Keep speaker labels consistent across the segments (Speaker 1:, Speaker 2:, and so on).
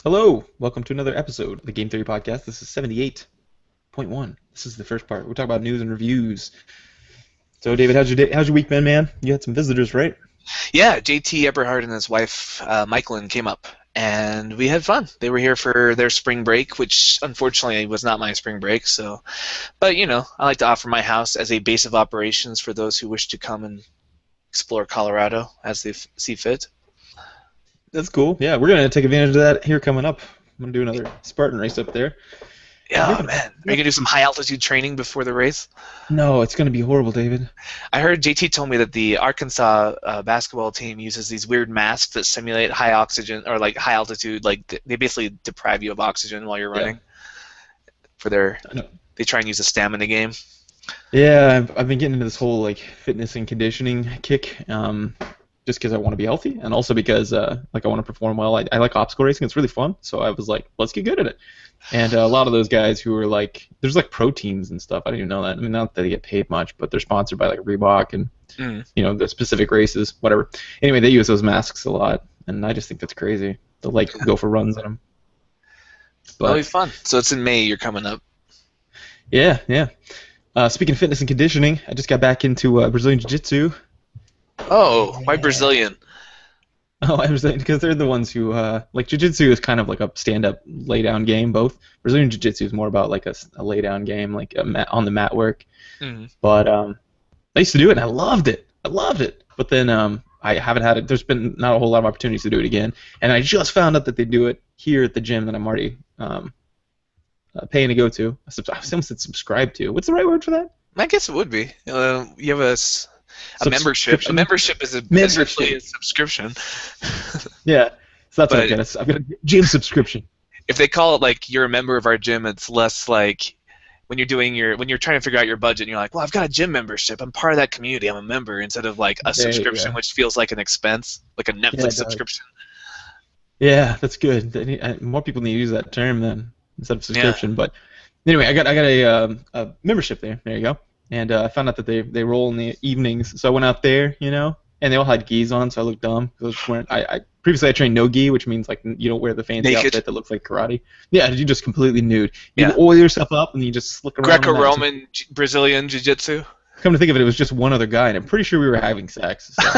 Speaker 1: Hello, welcome to another episode of the Game Theory Podcast. This is 78.1. This is the first part. We're talking about news and reviews. So, David, how's your day? How's your week been, man? You had some visitors, right?
Speaker 2: Yeah, JT Eberhard and his wife, Michaelin, came up, and we had fun. They were here for their spring break, which unfortunately was not my spring break. So, but I like to offer my house as a base of operations for those who wish to come and explore Colorado as they see fit.
Speaker 1: That's cool. Yeah, we're gonna take advantage of that here coming up. I'm gonna do another Spartan race up there.
Speaker 2: Yeah, man. Are you gonna do some high altitude training before the race?
Speaker 1: No, it's gonna be horrible, David.
Speaker 2: I heard JT told me that the Arkansas basketball team uses these weird masks that simulate high oxygen or like high altitude. Like they basically deprive you of oxygen while you're running. For their,
Speaker 1: I know.
Speaker 2: they try and use a stamina game.
Speaker 1: Yeah, I've been getting into this whole like fitness and conditioning kick, just because I want to be healthy, and also because like I want to perform well. I like obstacle racing; it's really fun. So I was like, let's get good at it. And a lot of those guys who are like, there's like pro teams and stuff. I didn't even know that. I mean, not that they get paid much, but they're sponsored by like Reebok and the specific races, whatever. Anyway, they use those masks a lot, and I just think that's crazy. They'll like go for runs in them.
Speaker 2: That'll be
Speaker 1: But
Speaker 2: fun. So it's in May. You're coming up.
Speaker 1: yeah, yeah. Speaking of fitness and conditioning, I just got back into Brazilian Jiu-Jitsu.
Speaker 2: Oh, why Brazilian?
Speaker 1: Oh, I was saying because they're the ones who like jiu-jitsu is kind of like a stand-up, lay-down game. Both Brazilian jiu-jitsu is more about like a lay-down game, like a on the mat work.
Speaker 2: Mm.
Speaker 1: But I used to do it and I loved it. I loved it. But then I haven't had it. There's been not a whole lot of opportunities to do it again. And I just found out that they do it here at the gym that I'm already paying to go to. I almost said subscribe to. What's the right word for that?
Speaker 2: I guess it would be. You have a membership. A
Speaker 1: Subscription?
Speaker 2: membership is essentially a subscription.
Speaker 1: Yeah. So that's what
Speaker 2: But
Speaker 1: I've got a gym subscription.
Speaker 2: if they call it like you're a member of our gym, it's less like when you're trying to figure out your budget and you're like, well, I've got a gym membership. I'm part of that community. I'm a member instead of like a
Speaker 1: There you
Speaker 2: subscription,
Speaker 1: go.
Speaker 2: which feels like an expense, like a
Speaker 1: Yeah,
Speaker 2: Netflix
Speaker 1: it does.
Speaker 2: subscription.
Speaker 1: Yeah, that's good. More people need to use that term then instead of
Speaker 2: Yeah.
Speaker 1: subscription. But anyway, I got a membership there. There you go. And I found out that they roll in the evenings, so I went out there, and they all had gis on, so I looked dumb. 'Cause I was just wearing, previously I trained no gi, which means like you don't wear the fancy
Speaker 2: Naked.
Speaker 1: outfit that looks like karate. Yeah, you just completely nude. You
Speaker 2: Yeah.
Speaker 1: oil yourself up and you just slick around. In that.
Speaker 2: Greco-Roman Brazilian Jiu-Jitsu.
Speaker 1: Come to think of it, it was just one other guy, and I'm pretty sure we were having sex. So.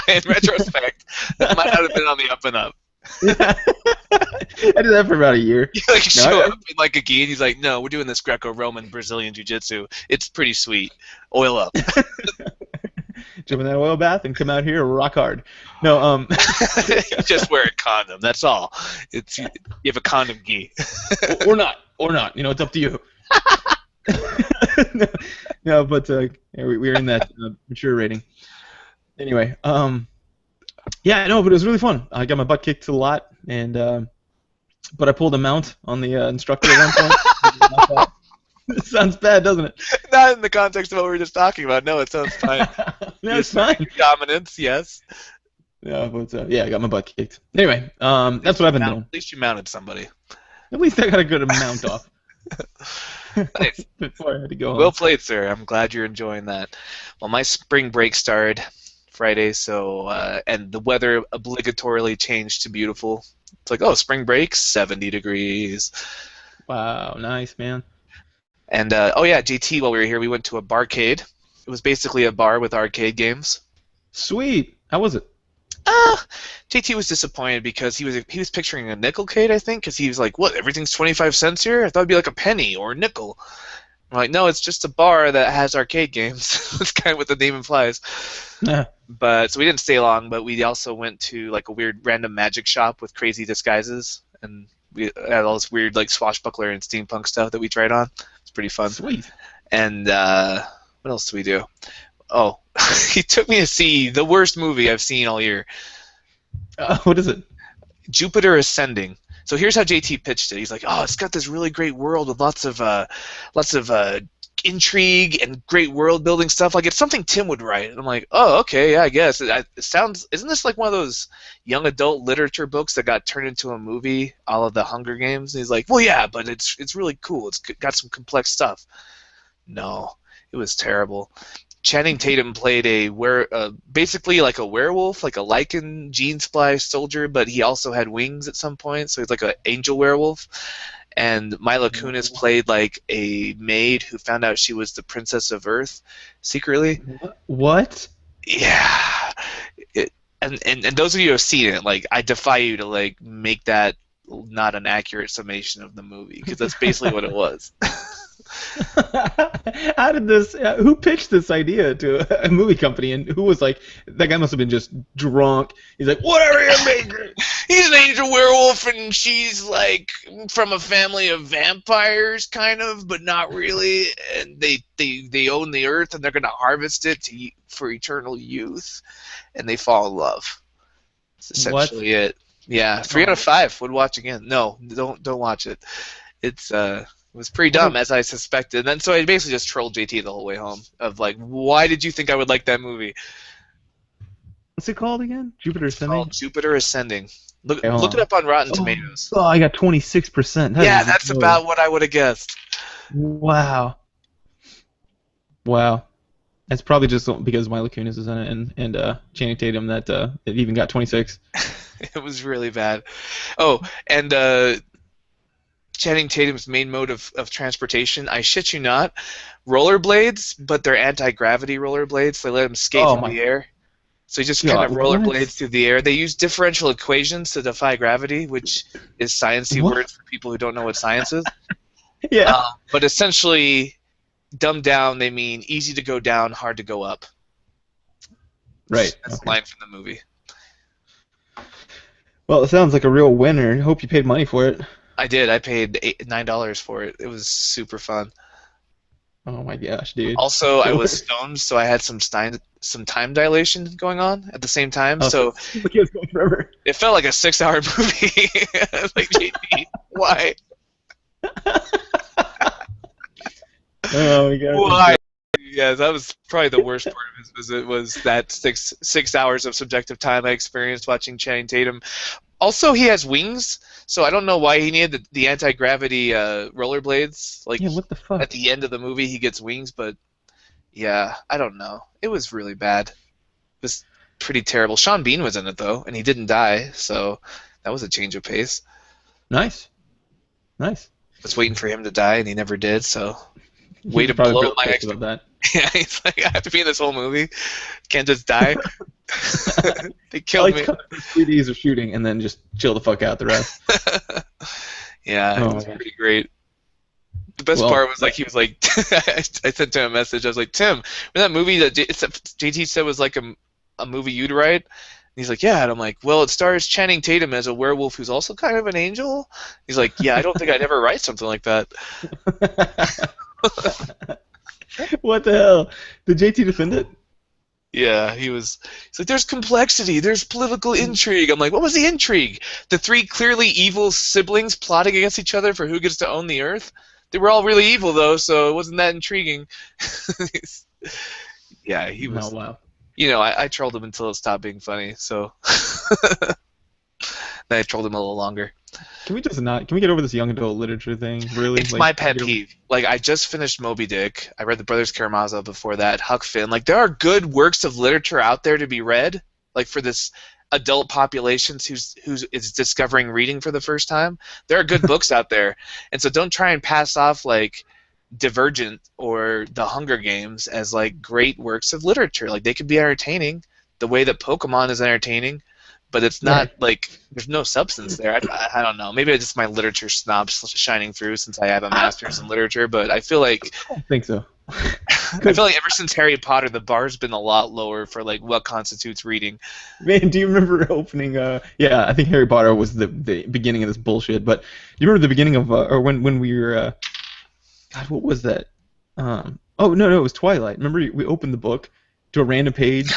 Speaker 2: In retrospect, that might not have been on the up and up.
Speaker 1: Yeah. I did that for about a year.
Speaker 2: You like
Speaker 1: No,
Speaker 2: show up in like a gi and he's like, no, we're doing this Greco-Roman Brazilian Jiu-Jitsu. It's pretty sweet. Oil up.
Speaker 1: Jump in that oil bath and come out here rock hard. No,
Speaker 2: You just wear a condom. That's all. You have a condom gi.
Speaker 1: or not. It's up to you. no, no, but yeah, we're in that mature rating. Anyway, yeah, no, but it was really fun. I got my butt kicked a lot, and but I pulled a mount on the instructor at one point. It sounds bad, doesn't it?
Speaker 2: Not in the context of what we were just talking about. No, it sounds fine.
Speaker 1: No, it's fine.
Speaker 2: Dominance, yes.
Speaker 1: Yeah, but yeah, I got my butt kicked. Anyway, that's what I've been doing.
Speaker 2: At least you mounted somebody.
Speaker 1: At least I got a good amount off.
Speaker 2: Nice.
Speaker 1: Before I had to go home.
Speaker 2: Well played, sir. I'm glad you're enjoying that. Well, my spring break started Friday, so and the weather obligatorily changed to beautiful. It's like, oh, spring break, 70 degrees.
Speaker 1: Wow, nice, man.
Speaker 2: And oh yeah, JT, while we were here, we went to a barcade. It was basically a bar with arcade games.
Speaker 1: Sweet. How was it?
Speaker 2: JT was disappointed because he was picturing a nickelcade, I think, because he was like, what, everything's 25 cents here? I thought it'd be like a penny or a nickel. I'm like, no, it's just a bar that has arcade games. That's kind of what the name implies.
Speaker 1: Yeah.
Speaker 2: But so we didn't stay long, but we also went to like a weird random magic shop with crazy disguises, and we had all this weird like swashbuckler and steampunk stuff that we tried on. It's pretty fun.
Speaker 1: Sweet.
Speaker 2: And what else did we do? Oh, he took me to see the worst movie I've seen all year.
Speaker 1: What is it?
Speaker 2: Jupiter Ascending. So here's how JT pitched it. He's like, "Oh, it's got this really great world with lots of intrigue and great world building stuff. Like it's something Tim would write." And I'm like, "Oh, okay, yeah, I guess." It sounds. Isn't this like one of those young adult literature books that got turned into a movie, all of the Hunger Games? And he's like, "Well, yeah, but it's really cool. It's got some complex stuff." No, it was terrible. Channing Tatum played basically like a werewolf, like a lichen gene splice soldier, but he also had wings at some point, so he's like an angel werewolf. And Mila Kunis played like a maid who found out she was the princess of Earth secretly.
Speaker 1: What?
Speaker 2: Yeah. And those of you who have seen it, like, I defy you to like make that not an accurate summation of the movie, because that's basically what it was.
Speaker 1: How did this? Who pitched this idea to a movie company, and who was like, that guy must have been just drunk. He's like, whatever you make.
Speaker 2: He's an angel werewolf, and she's like from a family of vampires, kind of, but not really. And they own the earth, and they're gonna harvest it for eternal youth, and they fall in love. That's essentially it. Yeah, 3 out of 5 would watch again. No, don't watch it. It was pretty dumb, as I suspected. And then so I basically just trolled JT the whole way home of like, why did you think I would like that movie?
Speaker 1: What's it called again? Jupiter Ascending?
Speaker 2: It's called Jupiter Ascending. Look it up on Rotten Tomatoes.
Speaker 1: Oh, I got 26%.
Speaker 2: Yeah, that's about what I would have guessed.
Speaker 1: Wow. It's probably just because Mila Kunis is in it and Channing Tatum that it even got 26.
Speaker 2: It was really bad. Oh, and Channing Tatum's main mode of transportation, I shit you not, rollerblades, but they're anti-gravity rollerblades. They let him skate through the air. So he just kind of rollerblades through the air. They use differential equations to defy gravity, which is sciencey words for people who don't know what science is.
Speaker 1: Yeah.
Speaker 2: But essentially, dumbed down, they mean easy to go down, hard to go up.
Speaker 1: Right.
Speaker 2: That's the line from the movie.
Speaker 1: Well, it sounds like a real winner. I hope you paid money for it.
Speaker 2: I did. I paid $9 for it. It was super fun.
Speaker 1: Oh my gosh, dude.
Speaker 2: Also, I was stoned, so I had some time dilation going on at the same time. So
Speaker 1: it was going forever.
Speaker 2: It felt like a 6-hour movie. Like, JT, why?
Speaker 1: Oh my god.
Speaker 2: Why? Yeah, that was probably the worst part of his visit, was that six hours of subjective time I experienced watching Channing Tatum. Also, he has wings, so I don't know why he needed the anti-gravity rollerblades. Like,
Speaker 1: yeah, what the fuck?
Speaker 2: At the end of the movie, he gets wings, but yeah, I don't know. It was really bad. It was pretty terrible. Sean Bean was in it, though, and he didn't die, so that was a change of pace.
Speaker 1: Nice.
Speaker 2: I was waiting for him to die, and he never did, so way to blow my expectations. Yeah, he's like, I have to be in this whole movie. Can't just die. They killed me.
Speaker 1: 3 days of shooting and then just chill the fuck out the rest.
Speaker 2: Yeah, it was pretty great. The best part was like, he was like, I sent him a message. I was like, Tim, remember that movie that JT said was like a movie you'd write? And he's like, yeah. And I'm like, well, it stars Channing Tatum as a werewolf who's also kind of an angel. He's like, yeah, I don't think I'd ever write something like that.
Speaker 1: What the hell? Did JT defend it?
Speaker 2: Yeah, he's like, there's complexity, there's political intrigue. I'm like, what was the intrigue? The 3 clearly evil siblings plotting against each other for who gets to own the earth? They were all really evil, though, so it wasn't that intriguing. Yeah, he was.
Speaker 1: Oh, wow.
Speaker 2: You know, I trolled him until it stopped being funny, so. Then I trolled him a little longer.
Speaker 1: Can we get over this young adult literature thing, really?
Speaker 2: It's my pet peeve. Like, I just finished Moby Dick. I read The Brothers Karamazov before that, Huck Finn. Like, there are good works of literature out there to be read, like, for this adult population who's is discovering reading for the first time. There are good books out there. And so don't try and pass off, like, Divergent or The Hunger Games as, like, great works of literature. Like, they could be entertaining the way that Pokemon is entertaining. But it's not, like, there's no substance there. I don't know. Maybe it's just my literature snob shining through since I have a master's in literature, but I feel like...
Speaker 1: I don't think so.
Speaker 2: I feel like ever since Harry Potter, the bar's been a lot lower for, like, what constitutes reading.
Speaker 1: Man, do you remember opening... yeah, I think Harry Potter was the beginning of this bullshit, but do you remember the beginning of... or when we were... God, what was that? Oh, no, it was Twilight. Remember we opened the book to a random page...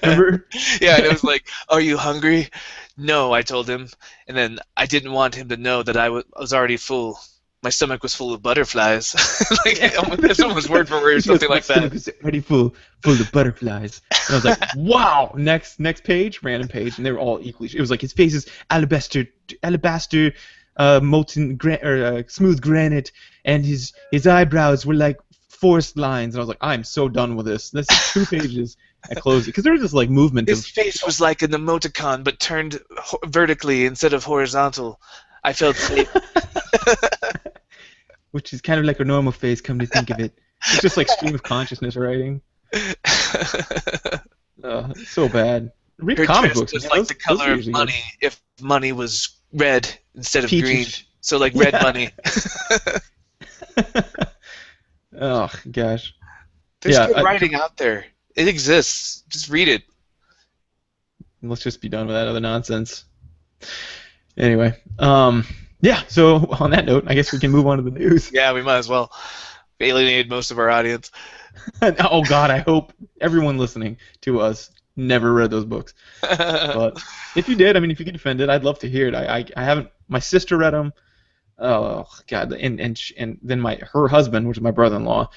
Speaker 1: Remember?
Speaker 2: Yeah, and it was like, are you hungry? No, I told him. And then I didn't want him to know that I was already full. My stomach was full of butterflies. Like, this one was word for word or something like that. My stomach was
Speaker 1: already full of butterflies. And I was like, wow! Next page, random page, and they were all equally... It was like his face is alabaster molten smooth granite, and his eyebrows were like forced lines, and I was like, I'm so done with this. This is 2 pages. I closed it because there was this like movement
Speaker 2: His
Speaker 1: of
Speaker 2: face was like an emoticon, but turned vertically instead of horizontal. I felt safe.
Speaker 1: which is kind of like a normal face. Come to think of it, it's just like stream of consciousness writing. It's so bad. Read
Speaker 2: Her
Speaker 1: comic
Speaker 2: dress
Speaker 1: books.
Speaker 2: was
Speaker 1: Man.
Speaker 2: like
Speaker 1: Those
Speaker 2: the
Speaker 1: are
Speaker 2: color of
Speaker 1: usually
Speaker 2: money if money was red instead of
Speaker 1: Peaches.
Speaker 2: green. So like red
Speaker 1: Yeah.
Speaker 2: money.
Speaker 1: good. Oh gosh.
Speaker 2: There's
Speaker 1: Yeah,
Speaker 2: good writing out there. It exists. Just read it.
Speaker 1: Let's just be done with that other nonsense. Anyway, yeah. So on that note, I guess we can move on to the news.
Speaker 2: Yeah, we might as well. We alienated most of our audience.
Speaker 1: Oh God, I hope everyone listening to us never read those books. But if you did, I mean, if you get offended, I'd love to hear it. I haven't. My sister read them. Oh God, and then her husband, which is my brother-in-law,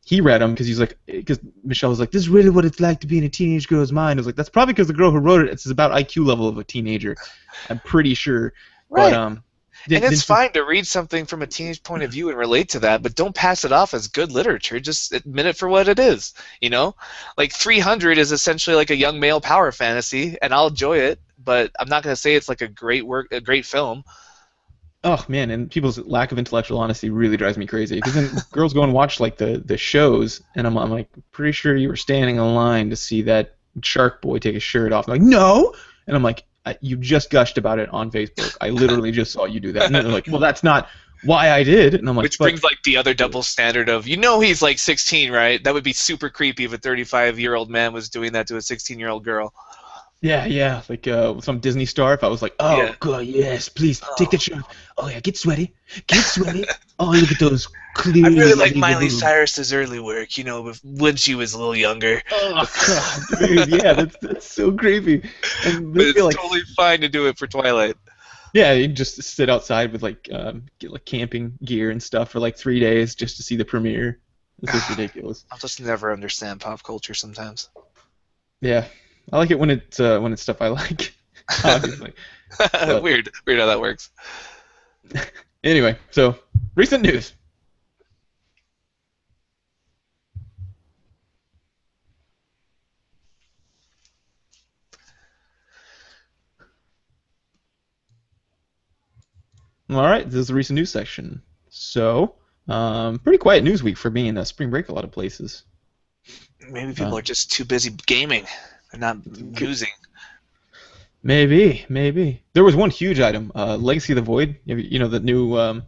Speaker 1: he read them because Michelle was like, this is really what it's like to be in a teenage girl's mind. I was like, that's probably because the girl who wrote it's about IQ level of a teenager. I'm pretty sure.
Speaker 2: Right.
Speaker 1: But
Speaker 2: and it's fine to read something from a teenage point of view and relate to that, but don't pass it off as good literature. Just admit it for what it is, you know? Like 300 is essentially like a young male power fantasy, and I'll enjoy it, but I'm not going to say it's like a great film.
Speaker 1: Oh man, and people's lack of intellectual honesty really drives me crazy. Because then girls go and watch like the shows, and I'm like, pretty sure you were standing in line to see that Shark Boy take his shirt off. I'm like, no, and I'm like, you just gushed about it on Facebook. I literally just saw you do that. And they're like, well, that's not why I did. And I'm like,
Speaker 2: which brings like the other double standard of, he's like 16, right? That would be super creepy if a 35-year-old man was doing that to a 16-year-old girl.
Speaker 1: Yeah, like some Disney star. If I was like, oh yeah. God, yes, please take that shirt off. Oh yeah, get sweaty. Oh, look at those clear.
Speaker 2: I really like Miley Cyrus's early work, when she was a little younger.
Speaker 1: Oh God, dude, yeah, that's so creepy. And
Speaker 2: but it's totally fine to do it for Twilight.
Speaker 1: Yeah, you can just sit outside with get like camping gear and stuff for like 3 days just to see the premiere. It's just ridiculous.
Speaker 2: I'll just never understand pop culture sometimes.
Speaker 1: Yeah. I like it when it's stuff I like, obviously.
Speaker 2: Weird how that works.
Speaker 1: Anyway, so recent news. All right, this is the recent news section. So, pretty quiet news week for me in spring break. A lot of places.
Speaker 2: Maybe people are just too busy gaming. They're not using.
Speaker 1: Maybe. There was one huge item, Legacy of the Void. The new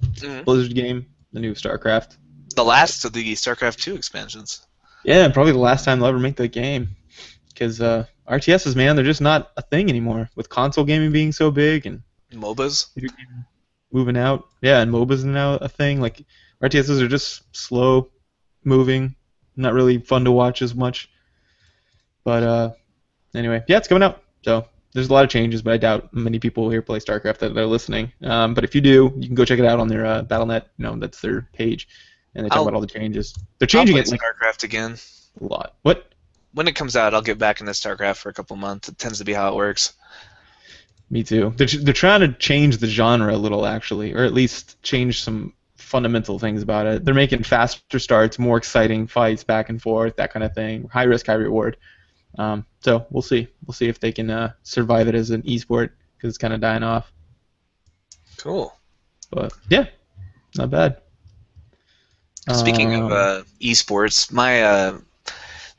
Speaker 1: Blizzard game, the new StarCraft.
Speaker 2: The last of the StarCraft 2 expansions.
Speaker 1: Yeah, probably the last time they'll ever make that game. Because RTSs, man, they're just not a thing anymore. With console gaming being so big and
Speaker 2: MOBAs
Speaker 1: moving out. Yeah, and MOBAs are now a thing. Like RTSs are just slow moving, not really fun to watch as much. But anyway, yeah, it's coming out. So there's a lot of changes, but I doubt many people here play StarCraft that are listening. But if you do, you can go check it out on their Battle.net. That's their page, and they talk about all the changes. They're changing it like
Speaker 2: StarCraft again.
Speaker 1: A lot. What?
Speaker 2: When it comes out, I'll get back into StarCraft for a couple months. It tends to be how it works.
Speaker 1: Me too. They're trying to change the genre a little, actually, or at least change some fundamental things about it. They're making faster starts, more exciting fights back and forth, that kind of thing. High risk, high reward. So we'll see. We'll see if they can survive it as an esport because it's kind of dying off.
Speaker 2: Cool.
Speaker 1: But yeah, not bad.
Speaker 2: Speaking of esports,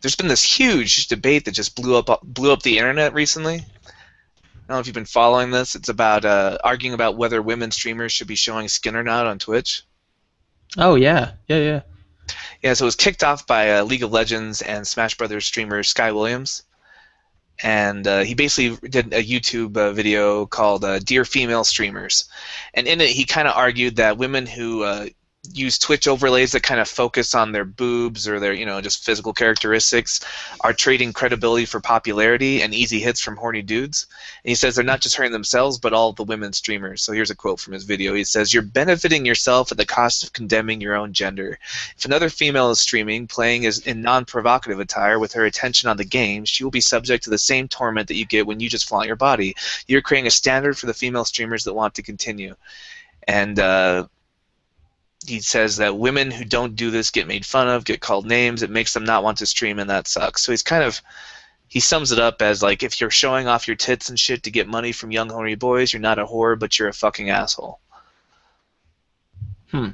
Speaker 2: there's been this huge debate that just blew up the internet recently. I don't know if you've been following this. It's about arguing about whether women streamers should be showing skin or not on Twitch.
Speaker 1: Oh yeah.
Speaker 2: Yeah, so it was kicked off by League of Legends and Smash Brothers streamer Sky Williams. And he basically did a YouTube video called Dear Female Streamers. And in it, he kind of argued that women who use Twitch overlays that kind of focus on their boobs or their, just physical characteristics are trading credibility for popularity and easy hits from horny dudes. And he says they're not just hurting themselves, but all the women streamers. So here's a quote from his video. He says, "You're benefiting yourself at the cost of condemning your own gender. If another female is streaming, playing in non-provocative attire with her attention on the game, she will be subject to the same torment that you get when you just flaunt your body. You're creating a standard for the female streamers that want to continue." And he says that women who don't do this get made fun of, get called names. It makes them not want to stream, and that sucks. So he sums it up as like, if you're showing off your tits and shit to get money from young horny boys, you're not a whore, but you're a fucking asshole.
Speaker 1: Hmm.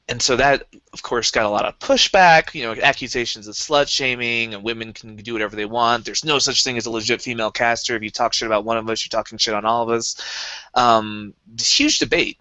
Speaker 2: And so that, of course, got a lot of pushback, accusations of slut shaming, and women can do whatever they want. There's no such thing as a legit female caster. If you talk shit about one of us, you're talking shit on all of us. This huge debate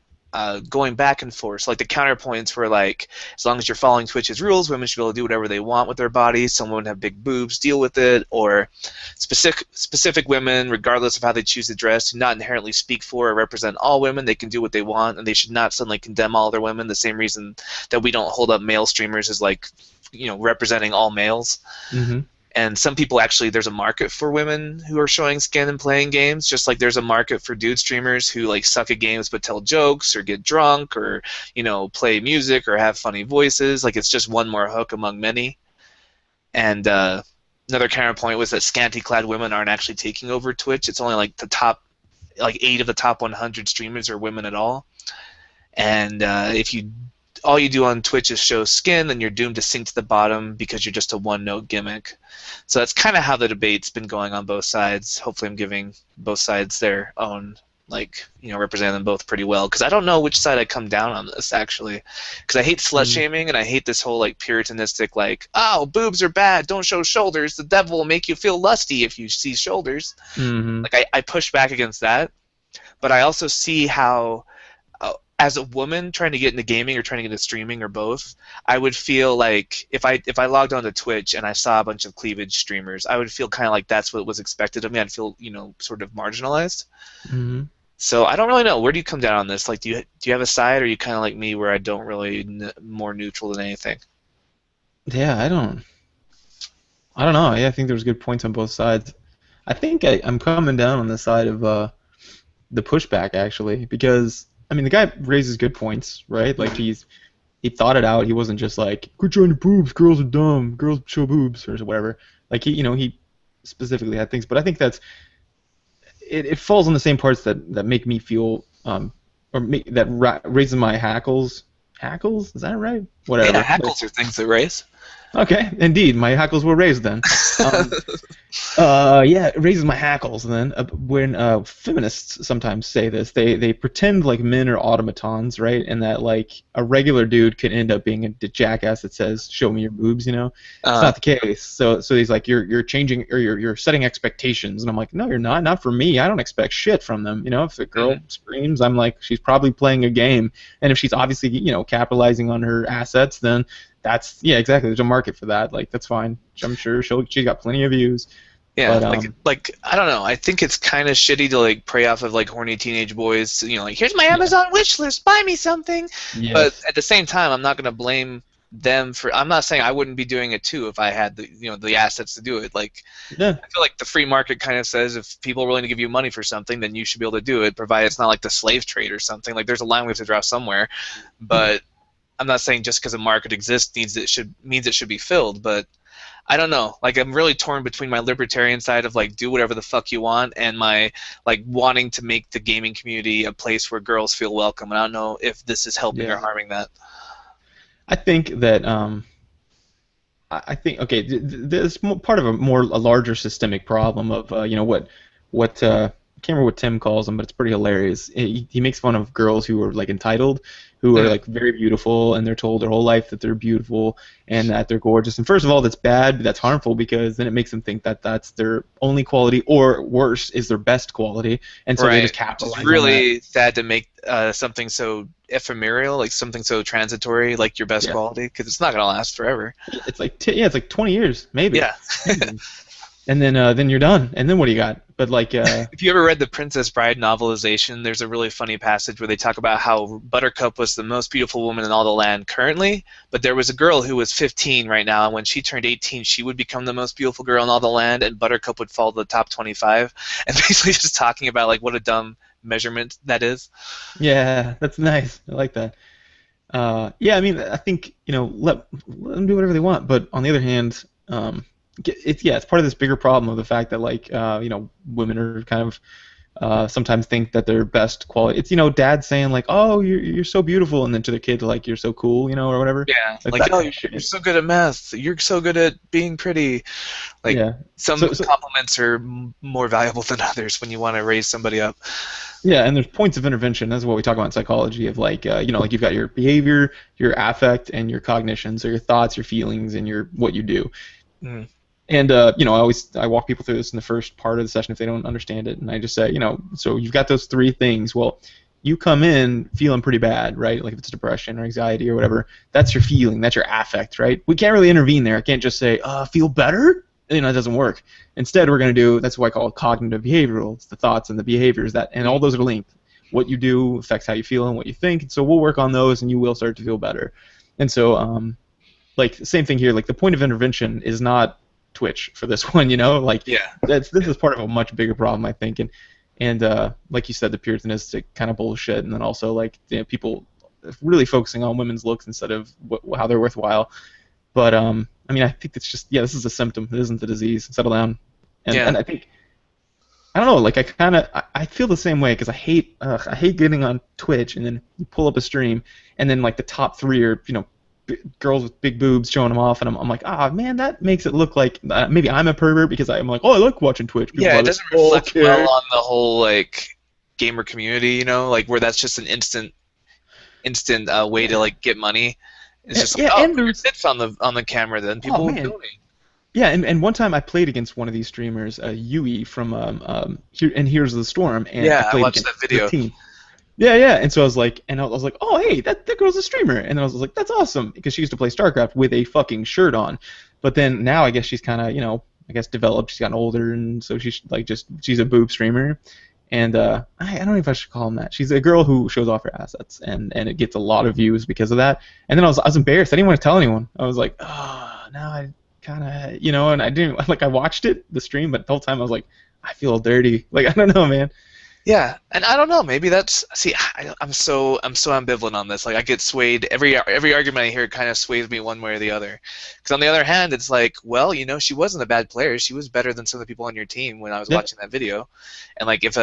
Speaker 2: going back and forth. So, like, the counterpoints were like, as long as you're following Twitch's rules, women should be able to do whatever they want with their bodies. Some women have big boobs, deal with it. Or specific women, regardless of how they choose to dress, do not inherently speak for or represent all women. They can do what they want, and they should not suddenly condemn all other women. The same reason that we don't hold up male streamers as, like, representing all males.
Speaker 1: Mm-hmm.
Speaker 2: And some people actually, there's a market for women who are showing skin and playing games, just like there's a market for dude streamers who like suck at games but tell jokes or get drunk or play music or have funny voices. Like, it's just one more hook among many. And another counterpoint was that scanty-clad women aren't actually taking over Twitch. It's only like the top, like 8 of the top 100 streamers are women at all. And if all you do on Twitch is show skin, then you're doomed to sink to the bottom because you're just a one-note gimmick. So that's kind of how the debate's been going on both sides. Hopefully I'm giving both sides their own, representing them both pretty well. Because I don't know which side I come down on this, actually. Because I hate slut-shaming, and I hate this whole, puritanistic, oh, boobs are bad, don't show shoulders, the devil will make you feel lusty if you see shoulders.
Speaker 1: Mm-hmm.
Speaker 2: I push back against that. But I also see how, as a woman trying to get into gaming or trying to get into streaming or both, I would feel like if I logged onto Twitch and I saw a bunch of cleavage streamers, I would feel kind of like that's what was expected of me. I'd feel, sort of marginalized.
Speaker 1: Mm-hmm.
Speaker 2: So I don't really know. Where do you come down on this? Like, do you have a side, or are you kind of like me where I don't really more neutral than anything?
Speaker 1: Yeah, I don't know. Yeah, I think there's good points on both sides. I think I'm coming down on the side of the pushback, actually, because I mean, the guy raises good points, right? Like, he thought it out. He wasn't just like, quit showing your boobs, girls are dumb, girls show boobs, or whatever. Like, he specifically had things, but I think it falls on the same parts that make me feel, raises my hackles. Hackles? Is that right? Whatever.
Speaker 2: Yeah, hackles are things that raise.
Speaker 1: Okay, indeed, my hackles were raised then. Yeah, it raises my hackles then. When feminists sometimes say this, they pretend like men are automatons, right? And that like a regular dude could end up being a jackass that says, "Show me your boobs," It's not the case. So he's like, you're changing, or you're setting expectations, and I'm like, no, you're not. Not for me. I don't expect shit from them. If a girl screams, I'm like, she's probably playing a game, and if she's obviously capitalizing on her assets, then exactly. There's a market for that. Like, that's fine. I'm sure she's got plenty of views.
Speaker 2: Yeah,
Speaker 1: but,
Speaker 2: I don't know. I think it's kind of shitty to prey off of horny teenage boys. Here's my Amazon wish list. Buy me something. Yes. But at the same time, I'm not gonna blame them for. I'm not saying I wouldn't be doing it too if I had the assets to do it. I feel like the free market kind of says if people are willing to give you money for something, then you should be able to do it, provided it's not like the slave trade or something. Like, there's a line we have to draw somewhere, but. I'm not saying just because a market exists means it should be filled, but I don't know. I'm really torn between my libertarian side of do whatever the fuck you want, and my wanting to make the gaming community a place where girls feel welcome. And I don't know if this is helping or harming that.
Speaker 1: I think that this is part of a larger systemic problem of what I can't remember what Tim calls them, but it's pretty hilarious. He makes fun of girls who are entitled, who are very beautiful, and they're told their whole life that they're beautiful and that they're gorgeous. And first of all, that's bad, that's harmful, because then it makes them think that that's their only quality, or worse, is their best quality, and so they just capitalize.
Speaker 2: It's really sad to make something so ephemeral, something so transitory, like your best quality, because it's not gonna last forever.
Speaker 1: It's it's 20 years, maybe.
Speaker 2: Yeah.
Speaker 1: And then you're done. And then what do you got? But
Speaker 2: if you ever read the Princess Bride novelization, there's a really funny passage where they talk about how Buttercup was the most beautiful woman in all the land currently, but there was a girl who was 15 right now, and when she turned 18, she would become the most beautiful girl in all the land, and Buttercup would fall to the top 25. And basically just talking about what a dumb measurement that is.
Speaker 1: Yeah, that's nice. I like that. Yeah, I mean, I think let them do whatever they want, but on the other hand, it's part of this bigger problem of the fact that women are kind of sometimes think that their best quality. It's dad saying like, "Oh, you're so beautiful," and then to the kid like, "You're so cool," or whatever.
Speaker 2: Yeah,
Speaker 1: Like
Speaker 2: like,
Speaker 1: that
Speaker 2: oh,
Speaker 1: kind of
Speaker 2: you're
Speaker 1: shit.
Speaker 2: so good at math. You're so good at being pretty. Like,
Speaker 1: Yeah.
Speaker 2: some
Speaker 1: So
Speaker 2: compliments are more valuable than others when you want to raise somebody up.
Speaker 1: yeah, and there's points of intervention. That's what we talk about in psychology of like, like you've got your behavior, your affect, and your cognition. So your thoughts, your feelings, and your what you do.
Speaker 2: Mm.
Speaker 1: And I walk people through this in the first part of the session if they don't understand it, and I just say, so you've got those three things. Well, you come in feeling pretty bad, right? Like if it's depression or anxiety or whatever, that's your feeling, that's your affect, right? We can't really intervene there. I can't just say, feel better. It doesn't work. Instead, we're going to do that's what I call cognitive behavioral. It's the thoughts and the behaviors and all those are linked. What you do affects how you feel and what you think. And so we'll work on those, and you will start to feel better. And so, like same thing here. Like the point of intervention is not Twitch for this one, like
Speaker 2: Yeah.
Speaker 1: this is part of a much bigger problem, I think, and like you said, the puritanistic kind of bullshit, and then also like people really focusing on women's looks instead of how they're worthwhile. But I mean, I think it's just this is a symptom. It isn't the disease. Settle down, and I think I don't know, like I feel the same way because I hate getting on Twitch and then you pull up a stream and then like the top three are girls with big boobs showing them off, and I'm like, man, that makes it look like maybe I'm a pervert because I'm like, oh, I like watching Twitch. People
Speaker 2: Yeah,
Speaker 1: love
Speaker 2: it doesn't reflect
Speaker 1: Okay.
Speaker 2: well on the whole like gamer community, like where that's just an instant way to like get money. It's just like,
Speaker 1: and
Speaker 2: there's tits on the camera, then people will
Speaker 1: man.
Speaker 2: kill me.
Speaker 1: Yeah, and one time I played against one of these streamers, Yui from Here's the Storm, and
Speaker 2: Yeah,
Speaker 1: I played
Speaker 2: watched
Speaker 1: against
Speaker 2: that video.
Speaker 1: 15. Yeah, yeah, and so I was like, oh hey, that girl's a streamer, and then I was like, that's awesome because she used to play StarCraft with a fucking shirt on, but then now I guess she's kind of I guess developed, she's gotten older, and so she's like she's a boob streamer, and I don't know if I should call him that. She's a girl who shows off her assets, and it gets a lot of views because of that, and then I was embarrassed. I didn't want to tell anyone. I was like, oh, now I kind of and I didn't like I watched the stream, but the whole time I was like, I feel dirty. Like I don't know, man.
Speaker 2: Yeah, and I don't know. Maybe that's I'm so ambivalent on this. Like I get swayed every argument I hear kind of sways me one way or the other. Because on the other hand, it's like, well, she wasn't a bad player. She was better than some of the people on your team when I was watching that video. And like if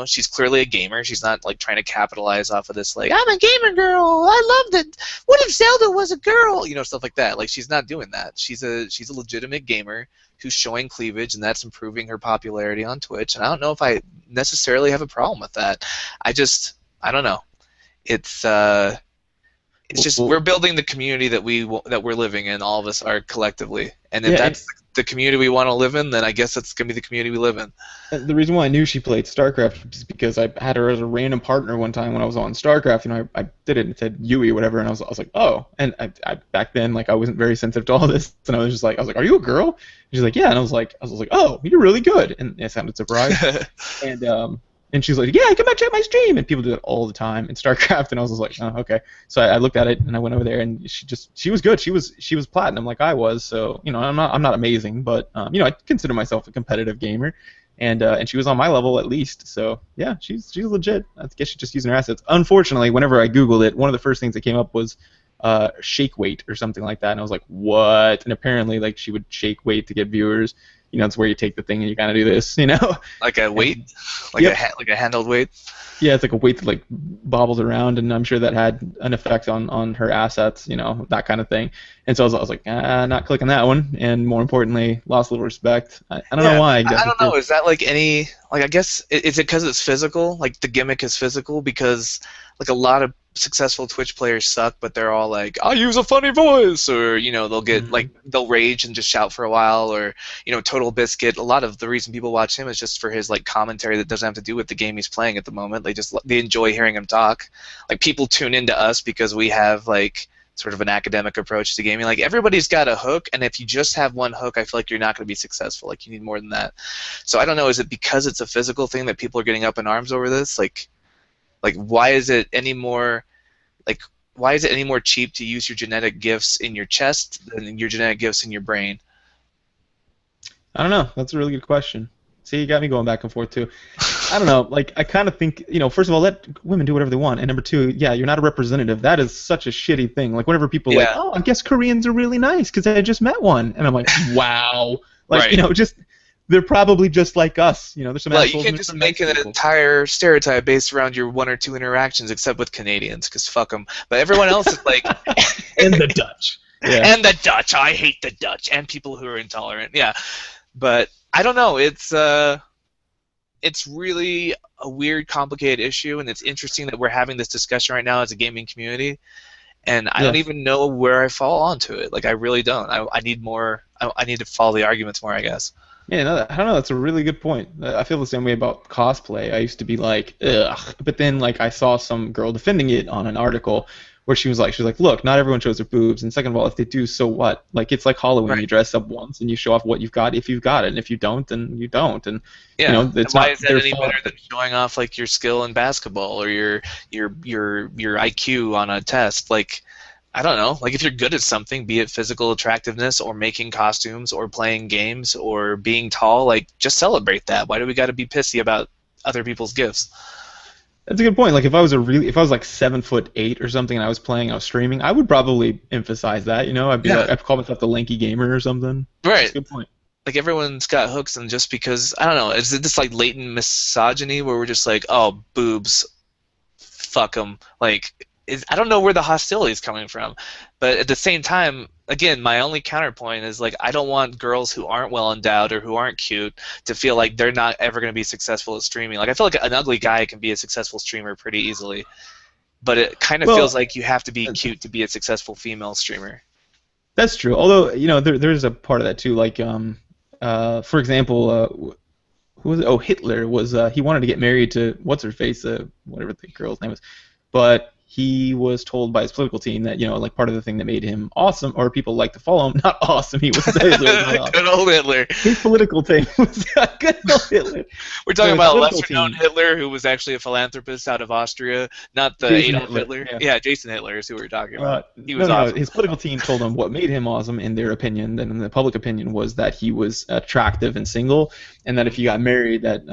Speaker 2: she's clearly a gamer. She's not like trying to capitalize off of this like I'm a gamer girl. I loved it. What if Zelda was a girl? Stuff like that. Like she's not doing that. She's a legitimate gamer who's showing cleavage, and that's improving her popularity on Twitch. And I don't know if I necessarily have a problem with that. I don't know. It's just we're building the community that we're living in. All of us are collectively, and if that's the community we want to live in, then I guess that's gonna be the community we live in.
Speaker 1: The reason why I knew she played StarCraft is because I had her as a random partner one time when I was on StarCraft. I did it and it said Yui or whatever, and I was like, oh. And I back then like I wasn't very sensitive to all this, and I was like, are you a girl? And she's like, yeah, and I was like, oh, you're really good, and it sounded surprised, and she's like, yeah, come back check my stream, and people do it all the time in StarCraft, and I was just like, oh, okay. So I looked at it and I went over there, and she was good. She was platinum like I was, so I'm not amazing, but I consider myself a competitive gamer. And she was on my level at least, so yeah, she's legit. I guess she's just using her assets. Unfortunately, whenever I Googled it, one of the first things that came up was shake weight or something like that, and I was like, what? And apparently, like she would shake weight to get viewers. It's where you take the thing and you kind of do this,
Speaker 2: Like a weight, like like a handled weight.
Speaker 1: Yeah, it's like a weight that like bobbles around, and I'm sure that had an effect on her assets, that kind of thing. And so I was like, not clicking that one, and more importantly, lost a little respect. I don't know why.
Speaker 2: I don't know. Is that like any like I guess is it because it's physical? Like the gimmick is physical because like a lot of successful Twitch players suck, but they're all like, I'll use a funny voice, or they'll get like they'll rage and just shout for a while, or Total Biscuit. A lot of the reason people watch him is just for his like commentary that doesn't have to do with the game he's playing at the moment. They enjoy hearing him talk. Like people tune into us because we have like sort of an academic approach to gaming. Like everybody's got a hook, and if you just have one hook, I feel like you're not going to be successful. Like you need more than that. So I don't know. Is it because it's a physical thing that people are getting up in arms over this? Like why is it any more cheap to use your genetic gifts in your chest than your genetic gifts in your brain?
Speaker 1: I don't know. That's a really good question. See, you got me going back and forth too. I don't know. Like I kind of think, first of all, let women do whatever they want, and number two, yeah, you're not a representative. That is such a shitty thing. Like whenever people like, oh, I guess Koreans are really nice because I just met one, and I'm like, wow. Like
Speaker 2: right.
Speaker 1: just they're probably just like us. You know, there's some
Speaker 2: Well, you
Speaker 1: assholes
Speaker 2: can
Speaker 1: and
Speaker 2: just
Speaker 1: some
Speaker 2: make
Speaker 1: nice
Speaker 2: an
Speaker 1: people.
Speaker 2: entire stereotype based around your one or two interactions, except with Canadians, because fuck them. But everyone else is like,
Speaker 1: And the Dutch. Yeah.
Speaker 2: and the Dutch. I hate the Dutch and people who are intolerant. Yeah, but I don't know. It's really a weird, complicated issue, and it's interesting that we're having this discussion right now as a gaming community. And I don't
Speaker 1: Yeah.
Speaker 2: even know where I fall onto it. Like I really don't. I need more. I need to follow the arguments more, I guess.
Speaker 1: Yeah, no, I don't know. That's a really good point. I feel the same way about cosplay. I used to be like, ugh, but then like I saw some girl defending it on an article where she was like, look, not everyone shows their boobs, and second of all, if they do, so what? Like it's like Halloween.
Speaker 2: Right.
Speaker 1: You dress up once and you show off what you've got if you've got it, and if you don't, then you don't. And
Speaker 2: Yeah.
Speaker 1: you know,
Speaker 2: And
Speaker 1: it's
Speaker 2: why
Speaker 1: not
Speaker 2: is that
Speaker 1: their
Speaker 2: any
Speaker 1: fault.
Speaker 2: better than showing off like your skill in basketball or your IQ on a test? Like I don't know. Like if you're good at something, be it physical attractiveness or making costumes or playing games or being tall, like just celebrate that. Why do we got to be pissy about other people's gifts?
Speaker 1: That's a good point. Like if I was like 7'8" or something, and I was streaming, I would probably emphasize that. You know, I'd be
Speaker 2: Yeah.
Speaker 1: like, I'd call myself the lanky gamer or something. That's
Speaker 2: Right.
Speaker 1: a good point.
Speaker 2: Like everyone's got hooks, and just because I don't know, is it this like latent misogyny where we're just like, oh, boobs, fuck them. Like I don't know where the hostility is coming from, but at the same time, again, my only counterpoint is like I don't want girls who aren't well endowed or who aren't cute to feel like they're not ever going to be successful at streaming. Like I feel like an ugly guy can be a successful streamer pretty easily, but it kind of
Speaker 1: Well,
Speaker 2: feels like you have to be cute to be a successful female streamer.
Speaker 1: that's true. Although, you know, there's a part of that too. Like, for example, who was it? Oh, Hitler was. He wanted to get married to what's her face, whatever the girl's name was, but he was told by his political team that, you know, like part of the thing that made him awesome, or people like to follow him, not awesome. He was Hitler was not awesome.
Speaker 2: Good old Hitler.
Speaker 1: His political team was good old Hitler.
Speaker 2: We're talking
Speaker 1: his
Speaker 2: about
Speaker 1: political
Speaker 2: lesser-known
Speaker 1: team-
Speaker 2: Hitler, who was actually a philanthropist out of Austria, not the
Speaker 1: Jason
Speaker 2: Adolf
Speaker 1: Hitler,
Speaker 2: Hitler.
Speaker 1: yeah.
Speaker 2: Yeah, Jason Hitler is who we're talking about. He
Speaker 1: No,
Speaker 2: was
Speaker 1: no,
Speaker 2: awesome.
Speaker 1: his political team told him what made him awesome in their opinion, and in the public opinion was that he was attractive and single, and that if he got married, that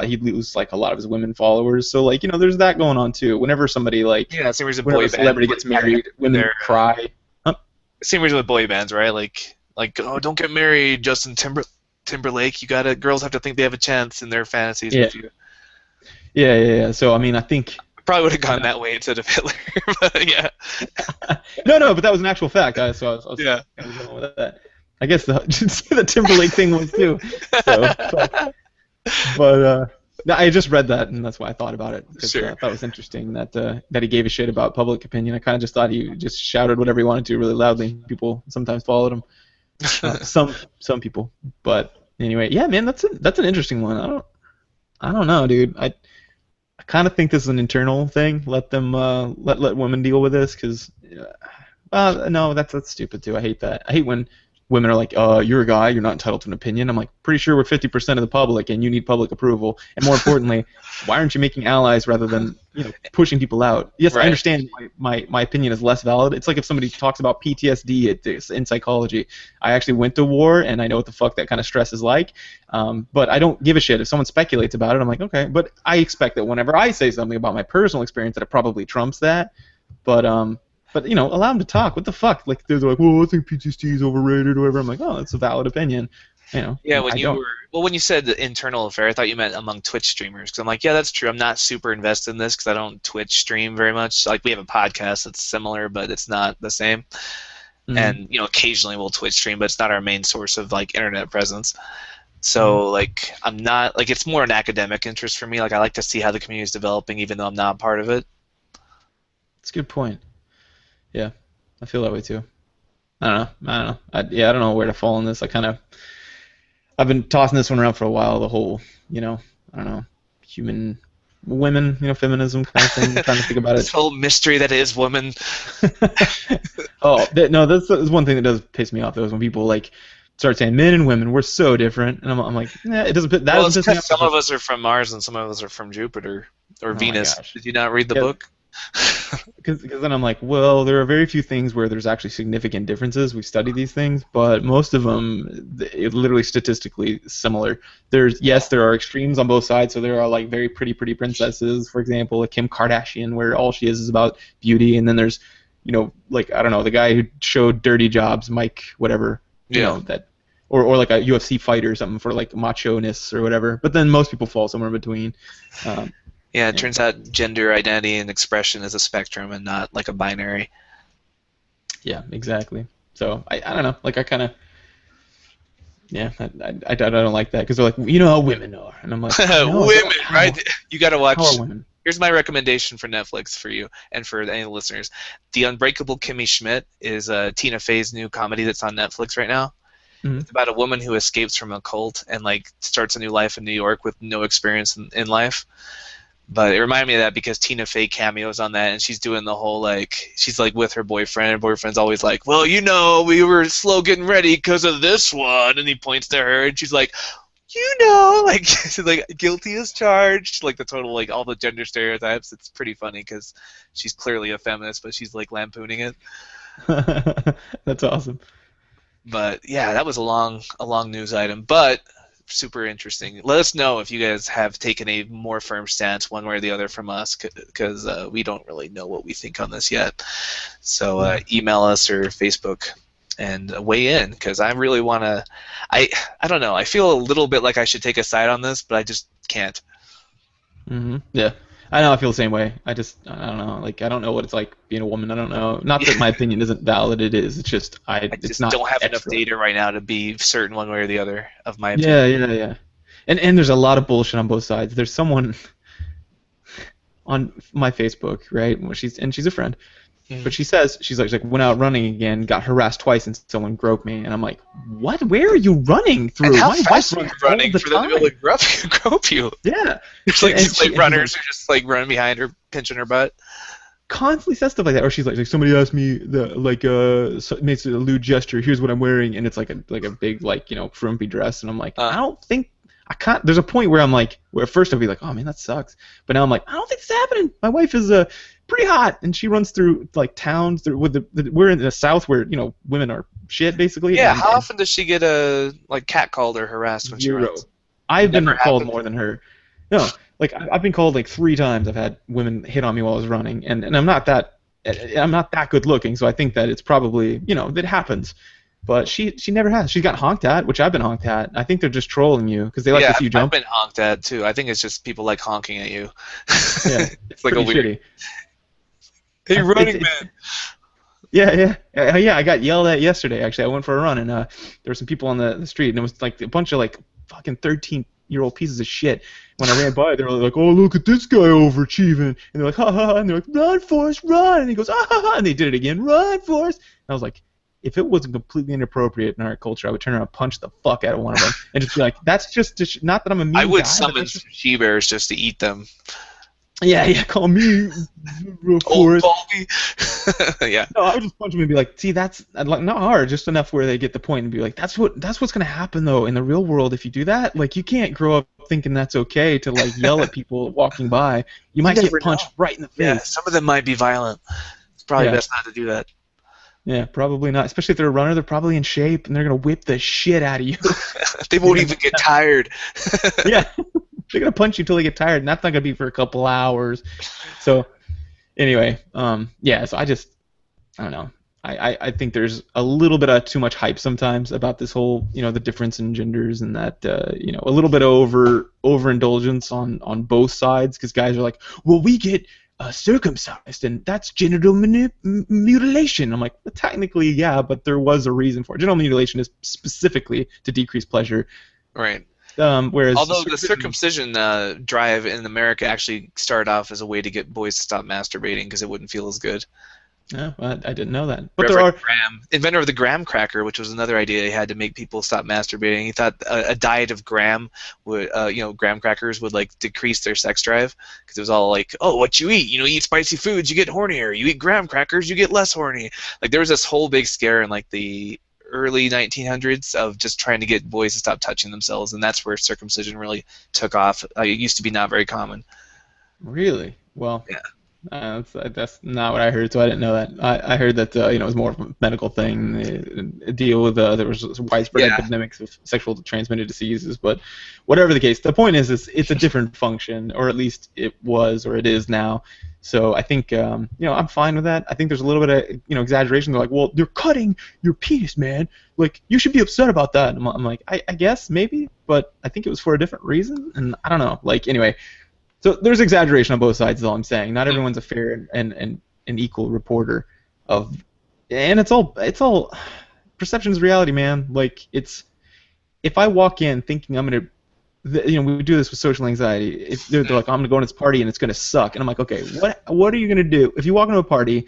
Speaker 1: he'd lose like a lot of his women followers. So like, you know, there's that going on too. Whenever somebody like
Speaker 2: Yeah, same reason
Speaker 1: whenever
Speaker 2: boy
Speaker 1: a celebrity
Speaker 2: bands.
Speaker 1: gets married, women
Speaker 2: They're-
Speaker 1: cry.
Speaker 2: Same reason with boy bands, right? Like oh, don't get married, Justin Timberlake. Girls have to think they have a chance in their fantasies
Speaker 1: Yeah.
Speaker 2: with you.
Speaker 1: Yeah. So I mean, I think
Speaker 2: Probably would have gone that way instead of Hitler, but yeah.
Speaker 1: no, but that was an actual fact. I was
Speaker 2: Yeah.
Speaker 1: going with that. I guess the Timberlake thing was too. So, but no, I just read that, and that's why I thought about it. Because,
Speaker 2: Sure.
Speaker 1: I thought it was interesting that he gave a shit about public opinion. I kind of just thought he just shouted whatever he wanted to really loudly. People sometimes followed him. Some people, but anyway, yeah, man, that's an interesting one. I don't know, dude. I kind of think this is an internal thing. Let them let women deal with this, because no, that's stupid too. I hate that. I hate when women are like, you're a guy, you're not entitled to an opinion. I'm like, pretty sure we're 50% of the public, and you need public approval. And more importantly, why aren't you making allies rather than, you know, pushing people out? Yes,
Speaker 2: Right.
Speaker 1: I understand my opinion is less valid. It's like if somebody talks about PTSD in psychology. I actually went to war, and I know what the fuck that kind of stress is like. But I don't give a shit if someone speculates about it. I'm like, okay, but I expect that whenever I say something about my personal experience, that it probably trumps that. But you know, allow them to talk. What the fuck? Like they're like, well, I think PTSD is overrated or whatever. I'm like, oh, that's a valid opinion. You know.
Speaker 2: Yeah,
Speaker 1: I
Speaker 2: when you said the internal affair, I thought you meant among Twitch streamers. Because I'm like, yeah, that's true. I'm not super invested in this because I don't Twitch stream very much. Like we have a podcast that's similar, but it's not the same.
Speaker 1: Mhm.
Speaker 2: And you know, occasionally we'll Twitch stream, but it's not our main source of like internet presence. So like, I'm not like it's more an academic interest for me. Like I like to see how the community is developing, even though I'm not part of it.
Speaker 1: It's a good point. Yeah, I feel that way too. I don't know. I don't know where to fall in this. I've been tossing this one around for a while. The whole, you know, I don't know, women, you know, feminism kind of thing. I'm trying to think about
Speaker 2: This
Speaker 1: it.
Speaker 2: whole mystery that is women.
Speaker 1: No, that's one thing that does piss me off though, is when people like start saying men and women, we're so different, and I'm like, nah, it doesn't. That
Speaker 2: Well, it's
Speaker 1: doesn't piss me
Speaker 2: because
Speaker 1: off.
Speaker 2: some of us are from Mars and some of us are from Jupiter or
Speaker 1: my
Speaker 2: Venus.
Speaker 1: gosh.
Speaker 2: Did you not read the
Speaker 1: Yeah.
Speaker 2: book?
Speaker 1: Because then I'm like, well, there are very few things where there's actually significant differences. We've studied these things, but most of them, literally statistically similar. There are extremes on both sides. So there are like very pretty princesses, for example, like Kim Kardashian, where all she is about beauty, and then there's, you know, like I don't know, the guy who showed Dirty Jobs, Mike, whatever, you
Speaker 2: Yeah.
Speaker 1: know, that or like a UFC fighter or something for like macho-ness or whatever. But then most people fall somewhere in between. Um,
Speaker 2: Yeah, it
Speaker 1: yeah.
Speaker 2: turns out gender identity and expression is a spectrum and not like a binary.
Speaker 1: Yeah, exactly. So I don't know. Like I kind of yeah I don't like that because they're like you know how women are, and I'm like no I
Speaker 2: Women,
Speaker 1: don't.
Speaker 2: right? You got to
Speaker 1: How
Speaker 2: watch.
Speaker 1: are women?
Speaker 2: Here's my recommendation for Netflix for you and for any listeners. The Unbreakable Kimmy Schmidt is Tina Fey's new comedy that's on Netflix right now.
Speaker 1: Hmm.
Speaker 2: It's about a woman who escapes from a cult and like starts a new life in New York with no experience in life. But it reminded me of that because Tina Fey cameos on that, and she's doing the whole like she's like with her boyfriend. Her boyfriend's always like, "Well, you know, we were slow getting ready because of this one," and he points to her, and she's like, "You know," like she's like guilty as charged, like the total like all the gender stereotypes. It's pretty funny because she's clearly a feminist, but she's like lampooning it.
Speaker 1: That's awesome.
Speaker 2: But yeah, that was a long news item, but super interesting. Let us know if you guys have taken a more firm stance one way or the other from us, because we don't really know what we think on this yet. So email us or Facebook and weigh in, because I really want to. I don't know. I feel a little bit like I should take a side on this, but I just can't.
Speaker 1: Yeah. I know I feel the same way. I don't know. Like I don't know what it's like being a woman. I don't know. Not that my opinion isn't valid. It is. It's just
Speaker 2: I
Speaker 1: it's
Speaker 2: just
Speaker 1: not
Speaker 2: don't have enough
Speaker 1: extra.
Speaker 2: data right now to be certain one way or the other of my opinion.
Speaker 1: Yeah. And there's a lot of bullshit on both sides. There's someone on my Facebook, right? Well, she's a friend, but she says she's like went out running again, got harassed twice, and someone groped me. And I'm like, what? Where are you running through?
Speaker 2: And how
Speaker 1: My
Speaker 2: fast
Speaker 1: wife
Speaker 2: are you
Speaker 1: runs all
Speaker 2: running
Speaker 1: the
Speaker 2: for them to be
Speaker 1: time.
Speaker 2: able to grope you?
Speaker 1: Yeah.
Speaker 2: It's like
Speaker 1: And
Speaker 2: just like
Speaker 1: she's
Speaker 2: runners who just like run behind her, pinching her butt.
Speaker 1: constantly says stuff like that, or she's like somebody asked me makes a lewd gesture. Here's what I'm wearing, and it's like a big like frumpy dress, and I'm like, I don't think I can't. There's a point where I'm like, where at first I'd be like, oh man, that sucks, but now I'm like, I don't think it's happening. My wife is pretty hot, and she runs through like towns through with we're in the South where women are shit basically.
Speaker 2: Yeah,
Speaker 1: and
Speaker 2: how often does she get like catcalled or harassed when she
Speaker 1: zero.
Speaker 2: runs?
Speaker 1: I've been
Speaker 2: Never
Speaker 1: called
Speaker 2: happened?
Speaker 1: more than her. No, like I've been called like 3 times. I've had women hit on me while I was running, and I'm not that good looking, so I think that it's probably that happens. But she never has. She's got honked at, which I've been honked at. I think they're just trolling you because they like
Speaker 2: Yeah,
Speaker 1: to see you
Speaker 2: I've
Speaker 1: jump.
Speaker 2: been honked at too. I think it's just people like honking at you.
Speaker 1: Yeah,
Speaker 2: It's like a
Speaker 1: pretty
Speaker 2: weird.
Speaker 1: shitty.
Speaker 2: Hey, running
Speaker 1: It's,
Speaker 2: man.
Speaker 1: yeah. Yeah, I got yelled at yesterday. Actually, I went for a run, and there were some people on the street, and it was like a bunch of like fucking 13-year-old pieces of shit. When I ran by, they were like, "Oh, look at this guy overachieving," and they're like, "Ha ha ha," and they're like, "Run, Forrest, run!" And he goes, "Ah ha ha," and they did it again, "Run, Forrest!" And I was like, if it wasn't completely inappropriate in our culture, I would turn around and punch the fuck out of one of them, and just be like, "That's just not that I'm a mean
Speaker 2: I would
Speaker 1: guy, but
Speaker 2: summon
Speaker 1: that's
Speaker 2: some she-bears just to eat them.
Speaker 1: yeah, call me
Speaker 2: Old
Speaker 1: Forrest."
Speaker 2: Baldy. Yeah.
Speaker 1: No, I would just punch him and be like, "See, that's like not hard, just enough where they get the point and be like, that's what's gonna happen though in the real world if you do that. Like, you can't grow up thinking that's okay to like yell at people walking by. You might get
Speaker 2: never
Speaker 1: punched
Speaker 2: know.
Speaker 1: right in the face."
Speaker 2: Yeah, some of them might be violent. It's probably
Speaker 1: Yeah.
Speaker 2: best not to do that.
Speaker 1: Yeah, probably not. Especially if they're a runner, they're probably in shape and they're gonna whip the shit out of you.
Speaker 2: They won't even get tired.
Speaker 1: Yeah, they're gonna punch you until they get tired, and that's not gonna be for a couple hours. So, anyway, yeah. So I don't know. I think there's a little bit of too much hype sometimes about this whole, the difference in genders, and that, a little bit of overindulgence on both sides, because guys are like, well, we get circumcised, and that's genital mutilation. I'm like, well, technically, yeah, but there was a reason for it. Genital mutilation is specifically to decrease pleasure.
Speaker 2: Right.
Speaker 1: Whereas
Speaker 2: Although the circumcision drive in America actually started off as a way to get boys to stop masturbating because it wouldn't feel as good.
Speaker 1: yeah, well, I didn't know that. But
Speaker 2: Reverend Graham, inventor of the graham cracker, which was another idea he had to make people stop masturbating. He thought a diet of graham would, graham crackers would like decrease their sex drive because it was all like, oh, what you eat? Eat spicy foods, you get hornier. You eat graham crackers, you get less horny. Like there was this whole big scare in like the early 1900s of just trying to get boys to stop touching themselves, and that's where circumcision really took off. It used to be not very common.
Speaker 1: Really? Well,
Speaker 2: Yeah.
Speaker 1: That's not what I heard, so I didn't know that. I heard that it was more of a medical thing, a deal with there was widespread
Speaker 2: Yeah.
Speaker 1: epidemics of sexual transmitted diseases, but whatever the case, the point is it's a different function, or at least it was, or it is now. So I think I'm fine with that. I think there's a little bit of exaggeration. They're like, well, they're cutting your penis, man. Like you should be upset about that. I'm like, I guess maybe, but I think it was for a different reason, and I don't know. Like anyway. So there's exaggeration on both sides, is all I'm saying. Not everyone's a fair and equal reporter of, and it's all perception is reality, man. Like it's if I walk in thinking I'm gonna, we do this with social anxiety. If they're like, I'm gonna go to this party and it's gonna suck, and I'm like, okay, what are you gonna do if you walk into a party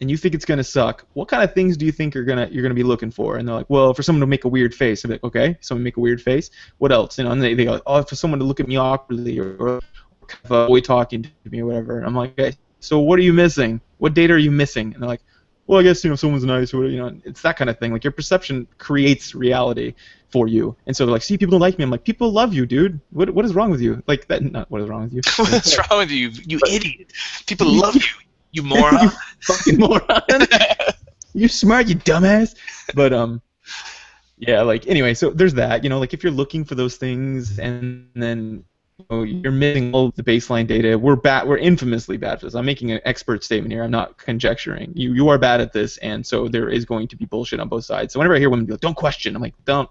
Speaker 1: and you think it's gonna suck? What kind of things do you think you're gonna be looking for? And they're like, well, for someone to make a weird face. I'm like, okay, someone make a weird face. What else? And they go, oh, for someone to look at me awkwardly or kind of a boy talking to me or whatever. I'm like, okay, so what are you missing? What data are you missing? And they're like, well, I guess someone's nice or it's that kind of thing. Like your perception creates reality for you. And so they're like, see, people don't like me. I'm like, people love you, dude. What is wrong with you? Like that. Not what is wrong with you.
Speaker 2: What's wrong with you, you idiot? People love you, you moron.
Speaker 1: You fucking moron. You smart, you dumbass. But yeah, like anyway, so there's that. Like if you're looking for those things and then you're missing all of the baseline data. We're infamously bad for this. I'm making an expert statement here. I'm not conjecturing. You are bad at this, and so there is going to be bullshit on both sides. So whenever I hear women be like, "Don't question," I'm like, "Don't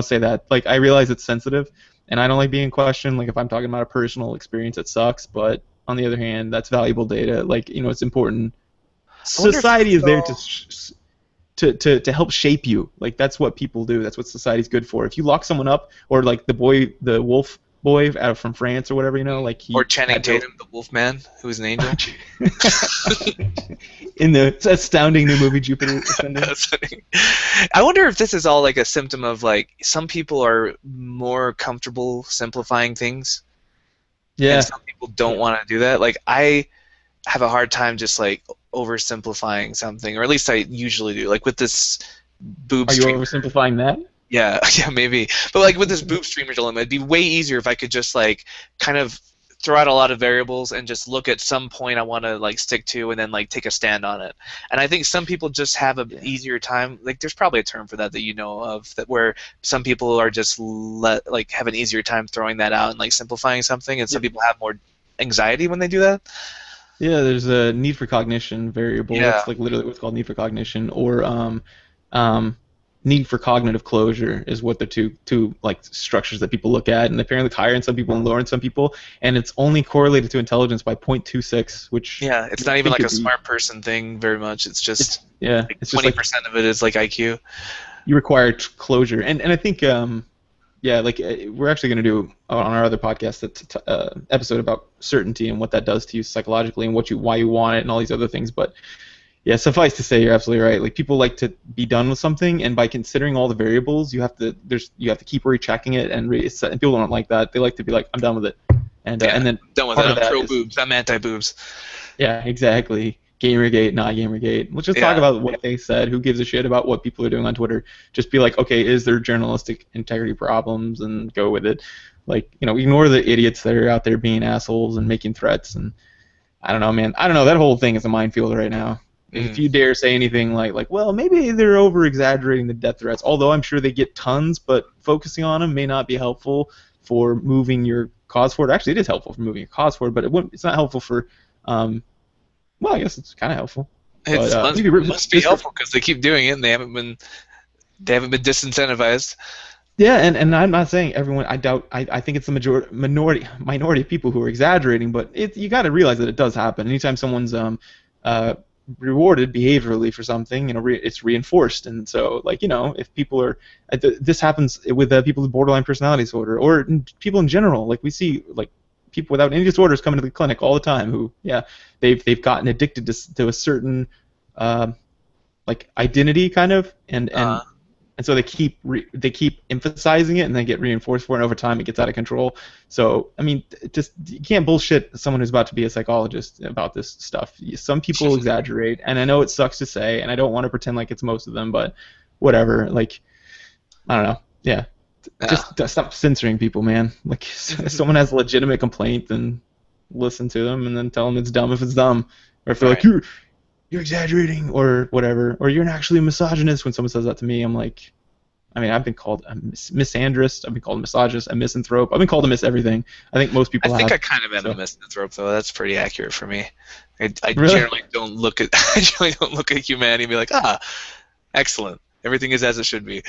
Speaker 1: say that." Like I realize it's sensitive, and I don't like being questioned. Like if I'm talking about a personal experience, it sucks. But on the other hand, that's valuable data. Like it's important. Society is there to help shape you. Like that's what people do. That's what society's good for. If you lock someone up, or like the wolf boy out from France or whatever, like he.
Speaker 2: Or Channing Tatum, the Wolfman, who is an angel.
Speaker 1: In the astounding new movie Jupiter Ascending.
Speaker 2: I wonder if this is all like a symptom of like some people are more comfortable simplifying things.
Speaker 1: Yeah.
Speaker 2: And some people don't want to do that. Like I have a hard time just like oversimplifying something, or at least I usually do. Like with this boob.
Speaker 1: Are you oversimplifying that?
Speaker 2: Yeah, maybe. But like with this boob streamer dilemma, it'd be way easier if I could just like kind of throw out a lot of variables and just look at some point I want to like stick to and then like take a stand on it. And I think some people just have an easier time. Like there's probably a term for that you know of, that where some people are just have an easier time throwing that out and like simplifying something, and some people have more anxiety when they do that.
Speaker 1: Yeah, there's a need for cognition variable.
Speaker 2: Yeah.
Speaker 1: It's like literally what's called need for cognition, or need for cognitive closure is what the two like structures that people look at, and apparently higher in some people and lower in some people, and it's only correlated to intelligence by 0.26, which
Speaker 2: it's not even like a smart person thing very much. It's just like 20% of it is like IQ.
Speaker 1: You require closure, and I think we're actually going to do on our other podcast episode about certainty and what that does to you psychologically and why you want it and all these other things, but. Yeah, suffice to say, you're absolutely right. Like people like to be done with something, and by considering all the variables, you have to keep rechecking it, and people don't like that. They like to be like, I'm done with it, and then
Speaker 2: done with it. I'm pro boobs. I'm anti boobs.
Speaker 1: Yeah, exactly. Gamergate, not Gamergate. Let's just talk about what they said. Who gives a shit about what people are doing on Twitter? Just be like, okay, is there journalistic integrity problems, and go with it. Like ignore the idiots that are out there being assholes and making threats. And I don't know, man. I don't know. That whole thing is a minefield right now. If you dare say anything like, well, maybe they're over-exaggerating the death threats, although I'm sure they get tons, but focusing on them may not be helpful for moving your cause forward. Actually, it is helpful for moving your cause forward, but it's not helpful for, well, I guess it's kind of helpful.
Speaker 2: It must be helpful because they keep doing it and they haven't been disincentivized.
Speaker 1: Yeah, and I'm not saying everyone. I think it's the minority of people who are exaggerating, but you got to realize that it does happen. Anytime someone's rewarded behaviorally for something, it's reinforced. And so if people are, this happens with people with borderline personality disorder, or people in general. Like we see people without any disorders coming to the clinic all the time who they've gotten addicted to a certain identity kind of, and so they keep emphasizing it, and they get reinforced for it, and over time it gets out of control. So I mean, just you can't bullshit someone who's about to be a psychologist about this stuff. Some people exaggerate, and I know it sucks to say, and I don't want to pretend like it's most of them, but whatever. Like I don't know. Just stop censoring people, man. Like if someone has a legitimate complaint, then listen to them and then tell them it's dumb if it's dumb, or if they're like
Speaker 2: Right.
Speaker 1: you're exaggerating or whatever, or you're actually a misogynist when someone says that to me. I'm like, I mean, I've been called a misandrist, I've been called a misogynist, a misanthrope, I've been called a miss everything. I think most
Speaker 2: I
Speaker 1: people
Speaker 2: think
Speaker 1: have.
Speaker 2: I kind of am
Speaker 1: So.
Speaker 2: a misanthrope, though. That's pretty accurate for me. I
Speaker 1: Really?
Speaker 2: generally don't look at I generally don't look at humanity and be like, ah, excellent. Everything is as it should be.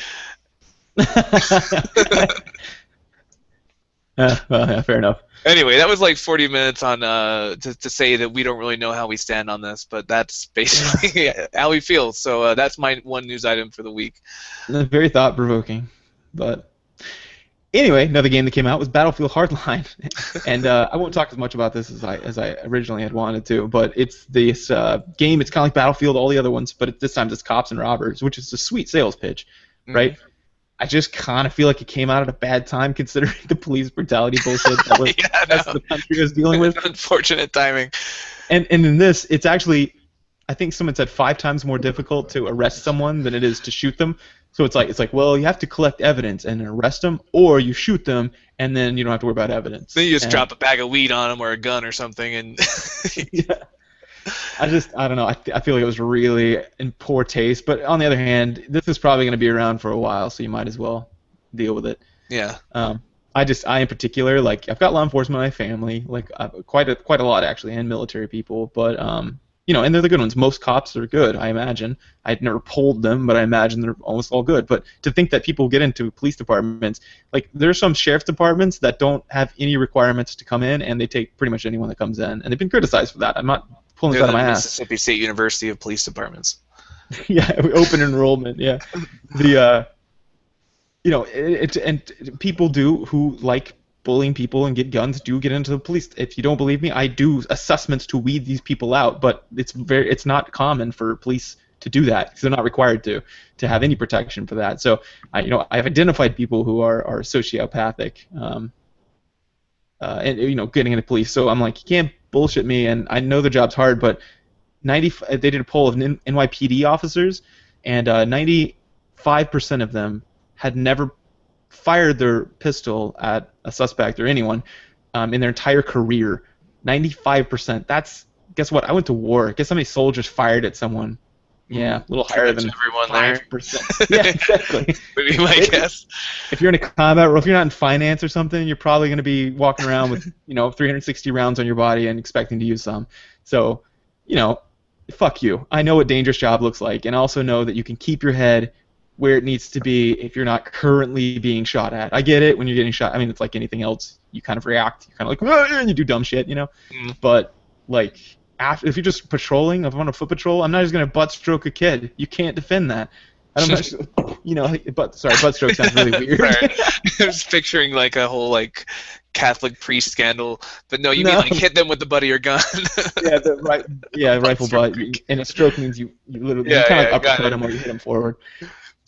Speaker 1: Well, yeah, fair enough.
Speaker 2: Anyway, that was like 40 minutes on to say that we don't really know how we stand on this, but that's basically how we feel. So that's my one news item for the week.
Speaker 1: Very thought-provoking. But anyway, another game that came out was Battlefield Hardline, and I won't talk as much about this as I originally had wanted to. But it's this game. It's kind of like Battlefield, all the other ones, but this time it's cops and robbers, which is a sweet sales pitch, right? I just kind of feel like it came out at a bad time considering the police brutality bullshit that the country was dealing with.
Speaker 2: Unfortunate timing.
Speaker 1: And in this, it's actually, I think someone said 5 times more difficult to arrest someone than it is to shoot them. So it's like, well, you have to collect evidence and arrest them, or you shoot them and then you don't have to worry about evidence.
Speaker 2: Then you just drop a bag of weed on them or a gun or something, and
Speaker 1: yeah. I don't know. I feel like it was really in poor taste. But on the other hand, this is probably going to be around for a while, so you might as well deal with it.
Speaker 2: Yeah.
Speaker 1: I in particular, like, I've got law enforcement in my family, like quite a lot actually, and military people. But you know, and they're the good ones. Most cops are good, I imagine. I'd never polled them, but I imagine they're almost all good. But to think that people get into police departments, like, there's some sheriff's departments that don't have any requirements to come in, and they take pretty much anyone that comes in, and they've been criticized for that. I'm not pulling this out of my ass.
Speaker 2: Mississippi State University of Police Departments.
Speaker 1: Yeah, open enrollment. Yeah, the you know, and people who like bullying people and get guns do get into the police. If you don't believe me, I do assessments to weed these people out, but it's not common for police to do that because they're not required to have any protection for that. So I've identified people who are sociopathic, and getting into police. So I'm like, you can't bullshit me, and I know the job's hard, but they did a poll of NYPD officers, and 95% of them had never fired their pistol at a suspect or anyone in their entire career. 95%. That's, guess what? I went to war. Guess how many soldiers fired at someone? Yeah, a little higher than
Speaker 2: everyone
Speaker 1: 5%. Yeah, exactly.
Speaker 2: Would be my guess.
Speaker 1: If you're in a combat, or if you're not in finance or something, you're probably going to be walking around with 360 rounds on your body and expecting to use some. So, fuck you. I know what dangerous job looks like, and I also know that you can keep your head where it needs to be if you're not currently being shot at. I get it when you're getting shot. I mean, it's like anything else. You kind of react. You're kind of like, and you do dumb shit, But, like, if you're just patrolling, if I'm on a foot patrol, I'm not just going to butt stroke a kid. You can't defend that. I'm not, butt stroke sounds really weird.
Speaker 2: Right. I was picturing like a whole like Catholic priest scandal, but no, mean like hit them with the butt of your gun.
Speaker 1: Rifle butt. And a stroke means you literally you kind of uppercut them or you hit them forward.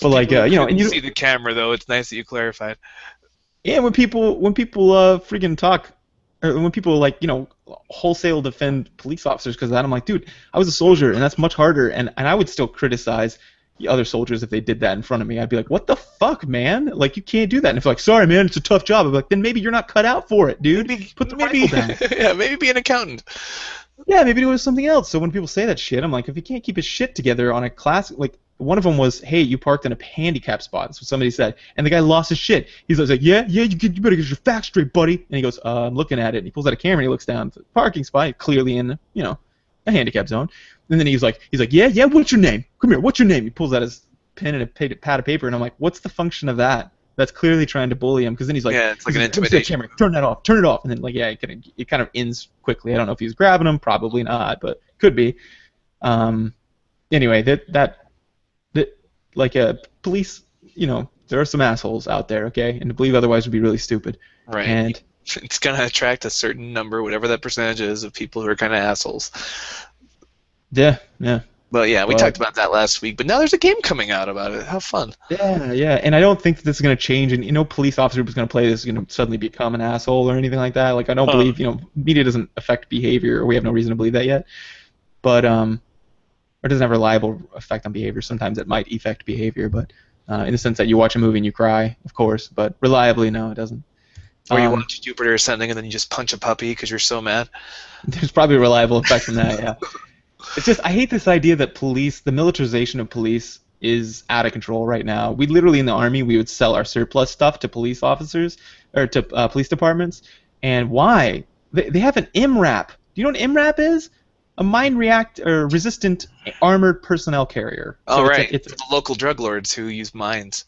Speaker 1: But like and you
Speaker 2: see the camera though. It's nice that you clarified.
Speaker 1: Yeah, when people freaking talk, or when people wholesale defend police officers because of that, I'm like, dude, I was a soldier and that's much harder, and I would still criticize the other soldiers if they did that in front of me. I'd be like, what the fuck, man? Like, you can't do that. And if like, sorry, man, it's a tough job, I'd be like, then maybe you're not cut out for it, dude. Put the rifle down.
Speaker 2: Yeah, maybe be an accountant.
Speaker 1: Yeah, maybe do something else. So when people say that shit, I'm like, if he can't keep his shit together on a class, like, one of them was, hey, you parked in a handicap spot. That's what somebody said. And the guy lost his shit. He's like, yeah, you better get your facts straight, buddy. And he goes, I'm looking at it. And he pulls out a camera and he looks down at the parking spot, clearly in, a handicap zone. And then he's like, yeah, what's your name? Come here, what's your name? He pulls out his pen and a pad of paper, and I'm like, what's the function of that? That's clearly trying to bully him, because then he's like,
Speaker 2: yeah, it's like an intimidation.
Speaker 1: Turn that off, turn it off. And then, like, yeah, it kind of ends quickly. I don't know if he's grabbing him, probably not, but could be. Anyway, that like police, there are some assholes out there, okay? And to believe otherwise would be really stupid.
Speaker 2: Right.
Speaker 1: And
Speaker 2: it's going to attract a certain number, whatever that percentage is, of people who are kind of assholes.
Speaker 1: Yeah.
Speaker 2: But yeah, we talked about that last week. But now there's a game coming out about it. How fun.
Speaker 1: Yeah. And I don't think that this is going to change. And, police officer who's going to play this is going to suddenly become an asshole or anything like that. Like, I don't believe, media doesn't affect behavior, or we have no reason to believe that yet. But, or it doesn't have a reliable effect on behavior. Sometimes it might affect behavior, but in the sense that you watch a movie and you cry, of course. But reliably, no, it doesn't.
Speaker 2: Or you watch Jupiter Ascending and then you just punch a puppy because you're so mad.
Speaker 1: There's probably a reliable effect from that, yeah. It's just, I hate this idea that the militarization of police is out of control right now. We literally, in the Army, we would sell our surplus stuff to police officers, or to police departments. And why? They have an MRAP. Do you know what an MRAP is? A resistant armored personnel carrier.
Speaker 2: Oh,
Speaker 1: So
Speaker 2: right.
Speaker 1: It's
Speaker 2: For the local drug lords who use mines.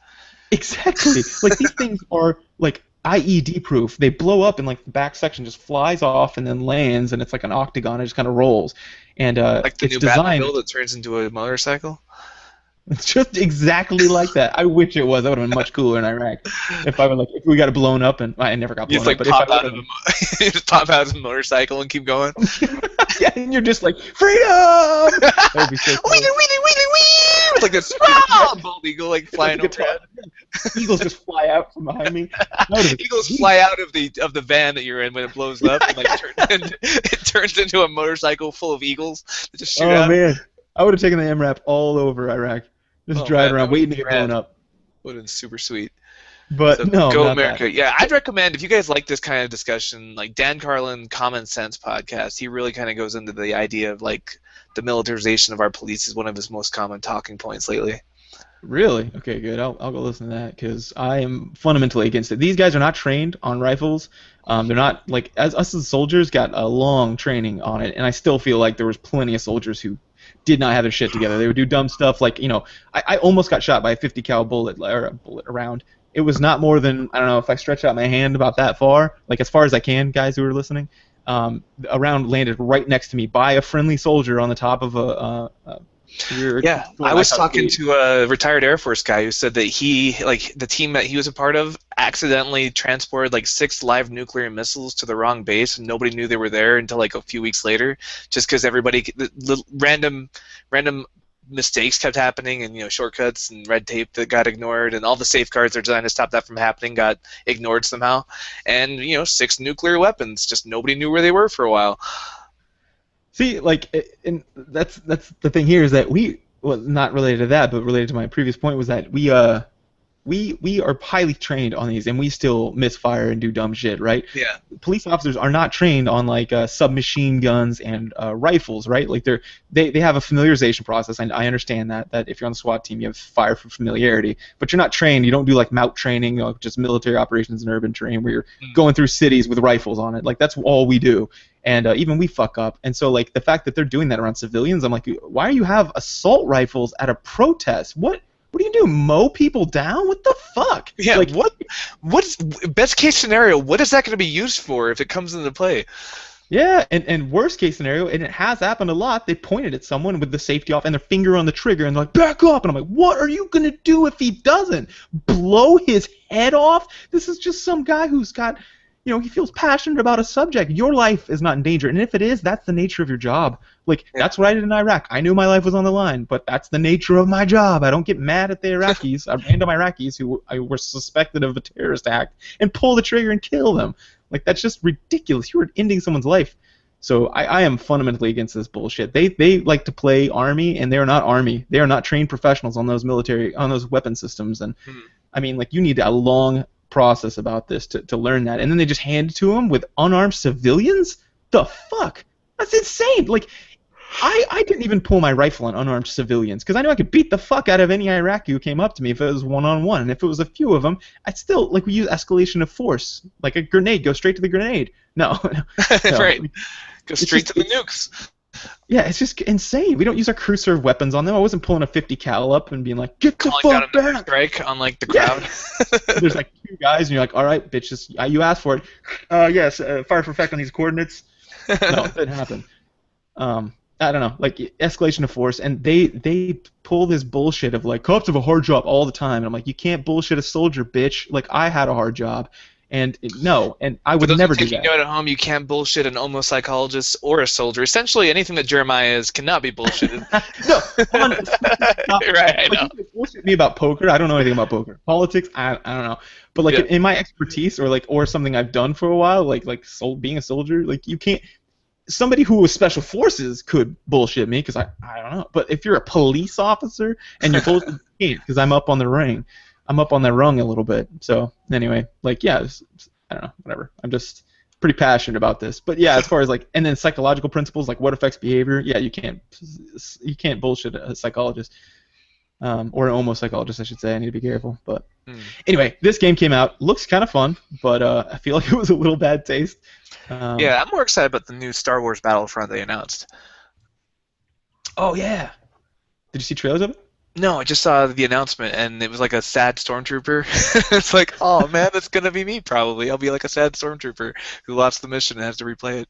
Speaker 1: exactly. Like, these things are, like, IED proof. They blow up and, like, the back section just flies off and then lands, and it's like an octagon. It just kind of rolls. And
Speaker 2: Like the
Speaker 1: it's
Speaker 2: new
Speaker 1: designed.
Speaker 2: Batmobile that turns into a motorcycle?
Speaker 1: It's just exactly like that. I wish it was. That would have been much cooler in Iraq. If we got it blown up, and I never got blown
Speaker 2: You just like
Speaker 1: up.
Speaker 2: pop out of you just pop out of a motorcycle and keep going.
Speaker 1: Yeah, and you're just like, freedom! That would be so cool.
Speaker 2: Wheelie, wheelie, wheelie, whee! With like this bald eagle like flying overhead.
Speaker 1: Eagles just fly out from behind me. That would've been
Speaker 2: Eagles
Speaker 1: sweet.
Speaker 2: fly out of the van that you're in when it blows up, and like it turns into a motorcycle full of eagles that just shoot
Speaker 1: Oh
Speaker 2: out.
Speaker 1: man, I would have taken the MRAP all over Iraq. Just
Speaker 2: Oh,
Speaker 1: driving
Speaker 2: man,
Speaker 1: around
Speaker 2: that
Speaker 1: waiting
Speaker 2: would
Speaker 1: to
Speaker 2: be
Speaker 1: get blown
Speaker 2: rad.
Speaker 1: up.
Speaker 2: Would have been super sweet.
Speaker 1: But
Speaker 2: So
Speaker 1: no,
Speaker 2: go
Speaker 1: not
Speaker 2: America.
Speaker 1: that.
Speaker 2: Yeah, I'd recommend if you guys like this kind of discussion, like Dan Carlin, Common Sense podcast. He really kind of goes into the idea of like the militarization of our police is one of his most common talking points lately.
Speaker 1: Really? Okay, good. I'll go listen to that because I am fundamentally against it. These guys are not trained on rifles. They're not like us as soldiers got a long training on it, and I still feel like there was plenty of soldiers who did not have their shit together. They would do dumb stuff like, I almost got shot by a 50 cal bullet or a bullet around. It was not more than, I don't know, if I stretch out my hand about that far, like as far as I can, guys who are listening. A round landed right next to me by a friendly soldier on the top of a
Speaker 2: Yeah, I was talking to a retired Air Force guy who said that the team that he was a part of accidentally transported like 6 live nuclear missiles to the wrong base, and nobody knew they were there until like a few weeks later, just because the random mistakes kept happening, and shortcuts and red tape that got ignored, and all the safeguards that are designed to stop that from happening got ignored somehow, and 6 nuclear weapons, just nobody knew where they were for a while.
Speaker 1: See, and that's the thing here is that not related to that, but related to my previous point was that we are highly trained on these, and we still misfire and do dumb shit, right?
Speaker 2: Yeah.
Speaker 1: Police officers are not trained on like submachine guns and rifles, right? Like they have a familiarization process, and I understand that if you're on the SWAT team, you have fire for familiarity, but you're not trained. You don't do like MOUT training, just military operations and urban terrain where you're going through cities with rifles on it. Like that's all we do. And even we fuck up. And so, like, the fact that they're doing that around civilians, I'm like, why do you have assault rifles at a protest? What do you do? Mow people down? What the fuck?
Speaker 2: Yeah,
Speaker 1: like,
Speaker 2: what's best case scenario? What is that going to be used for if it comes into play?
Speaker 1: Yeah, and worst case scenario, and it has happened a lot, they pointed at someone with the safety off and their finger on the trigger, and they're like, back up! And I'm like, what are you going to do if he doesn't? Blow his head off? This is just some guy who's got... he feels passionate about a subject. Your life is not in danger, and if it is, that's the nature of your job. Like, that's what I did in Iraq. I knew my life was on the line, but that's the nature of my job. I don't get mad at the Iraqis, random Iraqis who were suspected of a terrorist act, and pull the trigger and kill them. Like, that's just ridiculous. You are ending someone's life. So I am fundamentally against this bullshit. They like to play Army, and they're not Army. They are not trained professionals on those weapon systems. And I mean, like, you need a long process about this to learn that, and then they just hand it to them with unarmed civilians? The fuck? That's insane. Like, I didn't even pull my rifle on unarmed civilians because I knew I could beat the fuck out of any Iraqi who came up to me if it was one-on-one, and if it was a few of them, I'd still, like, we use escalation of force. Like a grenade, go straight to the grenade. No.
Speaker 2: Right. Go straight to the nukes.
Speaker 1: Yeah, it's just insane. We don't use our crew serve weapons on them. I wasn't pulling a 50 cal up and being like, get the
Speaker 2: Calling
Speaker 1: fuck
Speaker 2: down a
Speaker 1: back.
Speaker 2: strike on like the crowd.
Speaker 1: There's like 2 guys, and you're like, all right, bitches, you asked for it. Yes, fire for effect on these coordinates. No, it didn't happen. I don't know, like escalation of force, and they pull this bullshit of like, cops have a hard job all the time, and I'm like, you can't bullshit a soldier, bitch. Like, I had a hard job. And I would never do that.
Speaker 2: Taking note at home, you can't bullshit an psychologist or a soldier. Essentially, anything that Jeremiah is cannot be bullshitted. Right, I know.
Speaker 1: You bullshit me about poker. I don't know anything about poker. Politics, I don't know. But like in my expertise, or something I've done for a while, like being a soldier, like you can't. Somebody who was special forces could bullshit me because I don't know. But if you're a police officer and you're bullshit, you can't because I'm up on the ring. I'm up on that rung a little bit. So anyway, like, yeah, I don't know, whatever. I'm just pretty passionate about this. But yeah, as far as like, and then psychological principles, like what affects behavior. Yeah, you can't bullshit a psychologist, or an almost psychologist, I should say. I need to be careful. But anyway, this game came out, looks kind of fun, but I feel like it was a little bad taste.
Speaker 2: Yeah, I'm more excited about the new Star Wars Battlefront they announced.
Speaker 1: Oh yeah. Did you see trailers of it?
Speaker 2: No, I just saw the announcement, and it was like a sad stormtrooper. It's like, oh man, that's gonna be me probably. I'll be like a sad stormtrooper who lost the mission and has to replay it.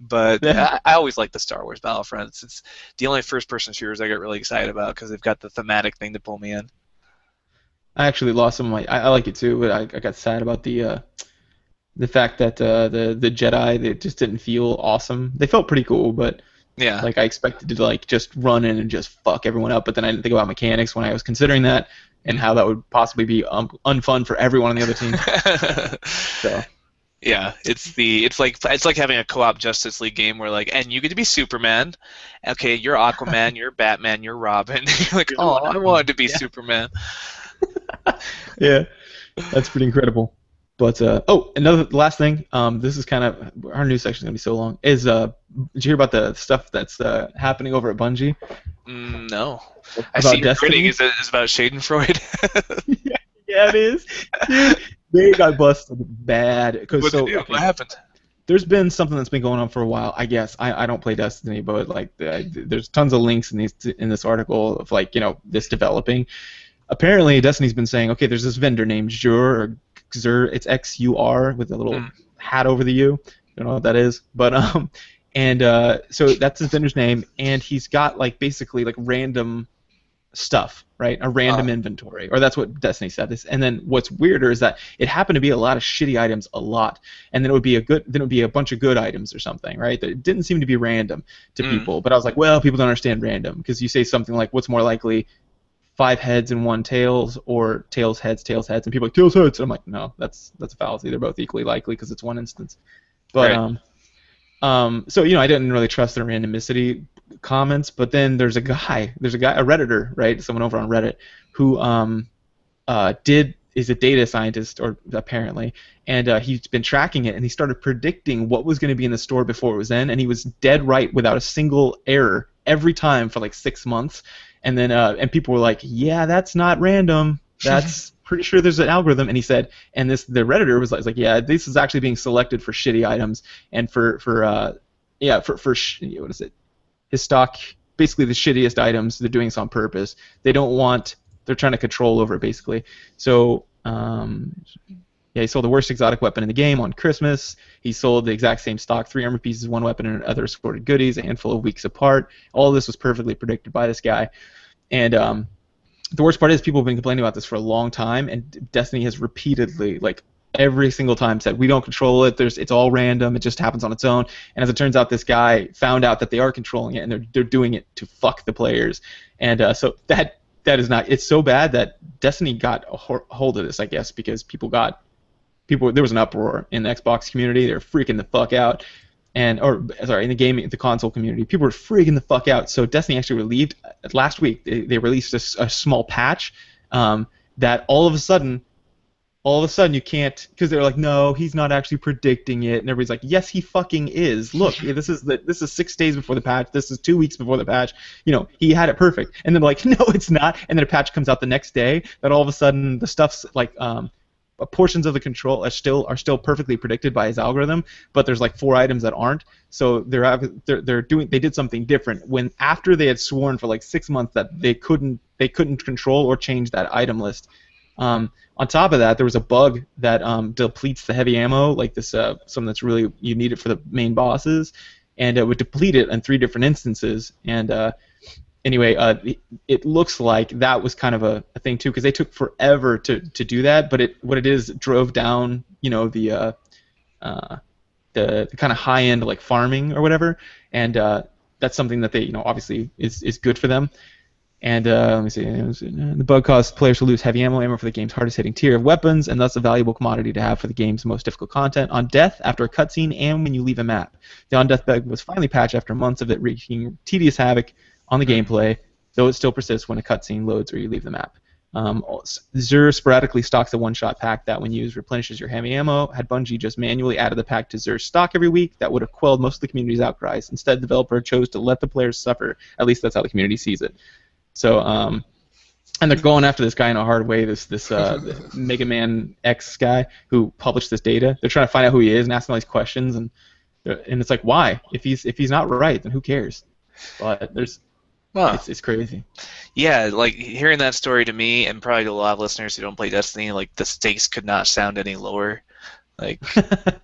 Speaker 2: But I always like the Star Wars Battlefronts. It's the only first-person shooters I get really excited about because they've got the thematic thing to pull me in.
Speaker 1: I actually lost some of my. I like it too, but I got sad about the fact that the Jedi, they just didn't feel awesome. They felt pretty cool, but.
Speaker 2: Yeah.
Speaker 1: Like I expected to like just run in and just fuck everyone up, but then I didn't think about mechanics when I was considering that and how that would possibly be unfun for everyone on the other team. So.
Speaker 2: Yeah, it's like having a co-op Justice League game where like, and you get to be Superman. Okay, you're Aquaman, you're Batman, you're Robin. You're like, oh, I wanted to be Superman.
Speaker 1: Yeah, that's pretty incredible. But another last thing. This is kind of our news section is gonna be so long. Is did you hear about the stuff that's happening over at Bungie?
Speaker 2: No. I
Speaker 1: About
Speaker 2: see your
Speaker 1: Destiny?
Speaker 2: critic is about Schadenfreude.
Speaker 1: Yeah, it is. Dude, they got busted bad.
Speaker 2: What happened?
Speaker 1: There's been something that's been going on for a while. I guess I don't play Destiny, but like there's tons of links in this article of like this developing. Apparently, Destiny's been saying, okay, there's this vendor named Xur or Xur. It's Xur with a little hat over the U. Don't know what that is, but so that's his vendor's name, and he's got like basically like random stuff, right? A random inventory, or that's what Destiny said. And then what's weirder is that it happened to be a lot of shitty items, and then it would be a bunch of good items or something, right? That it didn't seem to be random to people. But I was like, well, people don't understand random because you say something like, what's more likely? 5 heads and 1 tails, or tails heads, and people are like tails heads. And I'm like, no, that's a fallacy. They're both equally likely because it's one instance. But so I didn't really trust the randomicity comments. But then there's a guy, a Redditor, right? Someone over on Reddit who is a data scientist, or apparently, and he's been tracking it, and he started predicting what was going to be in the store before it was in, and he was dead right without a single error every time for like 6 months. And then and people were like, yeah, that's not random. That's pretty sure there's an algorithm. And he said, and the Redditor was like, yeah, this is actually being selected for shitty items and for what is it? His stock, basically the shittiest items. They're doing this on purpose. They're trying to control over it basically. So he sold the worst exotic weapon in the game on Christmas. He sold the exact same stock, 3 armor pieces, 1 weapon, and other assorted goodies, a handful of weeks apart. All of this was perfectly predicted by this guy. And the worst part is people have been complaining about this for a long time, and Destiny has repeatedly, like every single time, said we don't control it. It's all random. It just happens on its own. And as it turns out, this guy found out that they are controlling it, and they're doing it to fuck the players. And so that is not. It's so bad that Destiny got a hold of this, I guess, because there was an uproar in the Xbox community. They were freaking the fuck out. In the console community, people were freaking the fuck out. So Destiny actually last week. They released a small patch that all of a sudden you can't, because they're like, no, he's not actually predicting it, and everybody's like, yes, he fucking is. Look, this is 6 days before the patch. This is 2 weeks before the patch. He had it perfect, and they're like, no, it's not. And then a patch comes out the next day that all of a sudden the stuff's like portions of the control are still perfectly predicted by his algorithm, but there's like 4 items that aren't. So they did something different when after they had sworn for like 6 months that they couldn't control or change that item list. On top of that, there was a bug that depletes the heavy ammo, like this something that's really, you need it for the main bosses, and it would deplete it in 3 different instances. And anyway, it looks like that was kind of a thing too, because they took forever to do that. But what it is, drove down, the kind of high end like farming or whatever, and that's something that they obviously is good for them. And let me see. The bug caused players to lose heavy ammo for the game's hardest hitting tier of weapons, and thus a valuable commodity to have for the game's most difficult content. On death, after a cutscene, and when you leave a map. The on death bug was finally patched after months of it wreaking tedious havoc on the gameplay, though it still persists when a cutscene loads or you leave the map. Xur sporadically stocks a one-shot pack that, when used, replenishes your heavy ammo. Had Bungie just manually added the pack to Xur's stock every week, that would have quelled most of the community's outcries. Instead, the developer chose to let the players suffer. At least that's how the community sees it. So, and they're going after this guy in a hard way. This Mega Man X guy who published this data. They're trying to find out who he is and asking all these questions, and it's like, why? If he's not right, then who cares? But it's crazy.
Speaker 2: Yeah, like hearing that story to me, and probably to a lot of listeners who don't play Destiny, like the stakes could not sound any lower. Like,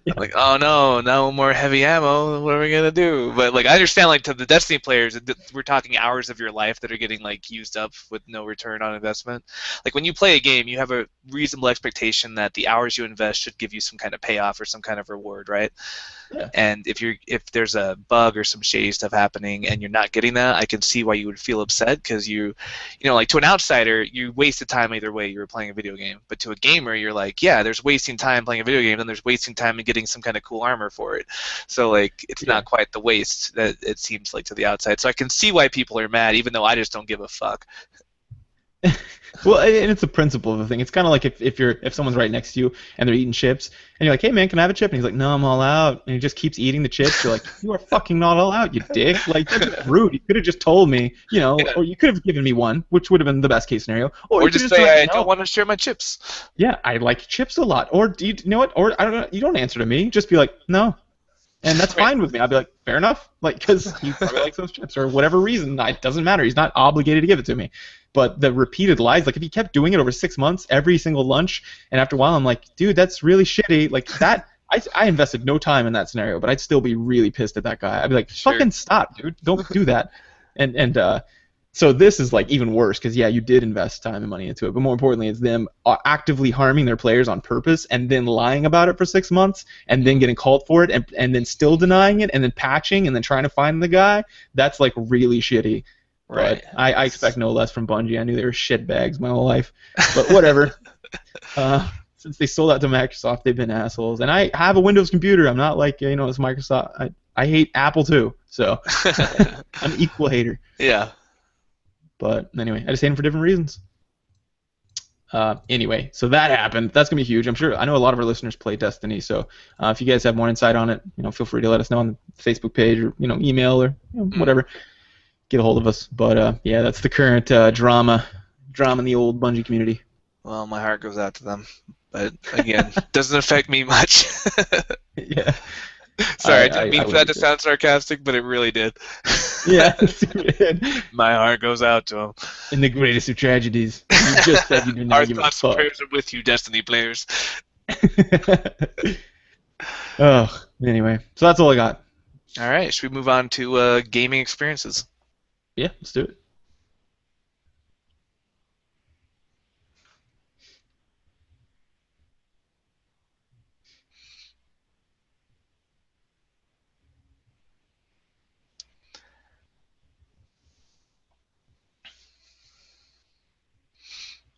Speaker 1: Yeah.
Speaker 2: like, oh no more heavy ammo. What are we gonna do? But like, I understand, like, to the Destiny players, we're talking hours of your life that are getting like used up with no return on investment. Like, when you play a game, you have a reasonable expectation that the hours you invest should give you some kind of payoff or some kind of reward, right?
Speaker 1: Yeah.
Speaker 2: And if there's a bug or some shady stuff happening and you're not getting that, I can see why you would feel upset, because you know, like, to an outsider, you wasted time either way you were playing a video game. But to a gamer, you're like, yeah, there's wasting time playing a video game, and there's wasting time in getting some kind of cool armor for it. So like, it's not quite the waste that it seems like to the outside. So I can see why people are mad, even though I just don't give a fuck.
Speaker 1: Well, and it's the principle of the thing. It's kind of like if someone's right next to you and they're eating chips, and you're like, hey man, can I have a chip? And he's like, no, I'm all out. And he just keeps eating the chips. You're like, you are fucking not all out, you dick. Like, that's rude. You could have just told me, you know, or you could have given me one, which would have been the best case scenario.
Speaker 2: Or
Speaker 1: you
Speaker 2: just
Speaker 1: could have
Speaker 2: say, I
Speaker 1: no.
Speaker 2: don't want to share my chips.
Speaker 1: Yeah, I like chips a lot. Or do you know what? Or I don't know. You don't answer to me. Just be like, no. And that's fine with me. I'll be like, fair enough. Like, because he probably likes those chips, or whatever reason. It doesn't matter. He's not obligated to give it to me. But the repeated lies, like, if he kept doing it over 6 months, every single lunch, and after a while I'm like, dude, that's really shitty. Like, that, I invested no time in that scenario, but I'd still be really pissed at that guy. I'd be like, fucking stop, dude. Don't do that. And so this is, like, even worse, because, yeah, you did invest time and money into it, but more importantly, it's them actively harming their players on purpose and then lying about it for 6 months and then getting called for it and then still denying it and then patching and then trying to find the guy. That's, like, really shitty. Right. But I expect no less from Bungie. I knew they were shitbags my whole life. But whatever. Since they sold out to Microsoft, they've been assholes. And I have a Windows computer. I'm not like, you know, it's Microsoft. I hate Apple too. So I'm an equal hater.
Speaker 2: Yeah.
Speaker 1: But anyway, I just hate them for different reasons. Anyway, so that happened. That's going to be huge. I'm sure. I know a lot of our listeners play Destiny. So if you guys have more insight on it, you know, feel free to let us know on the Facebook page or, you know, email or, you know, whatever. Get a hold of us. But yeah, that's the current drama in the old Bungie community.
Speaker 2: Well, my heart goes out to them, but again, doesn't affect me much.
Speaker 1: Yeah.
Speaker 2: Sorry, I didn't mean for that to sound sarcastic, but it really did.
Speaker 1: Yeah.
Speaker 2: My heart goes out to them.
Speaker 1: In the greatest of tragedies, you just said you didn't
Speaker 2: Our
Speaker 1: give a
Speaker 2: thoughts
Speaker 1: fuck.
Speaker 2: and prayers are with you, Destiny players.
Speaker 1: Oh, anyway, so that's all I got.
Speaker 2: All right, should we move on to gaming experiences?
Speaker 1: Yeah, let's do it.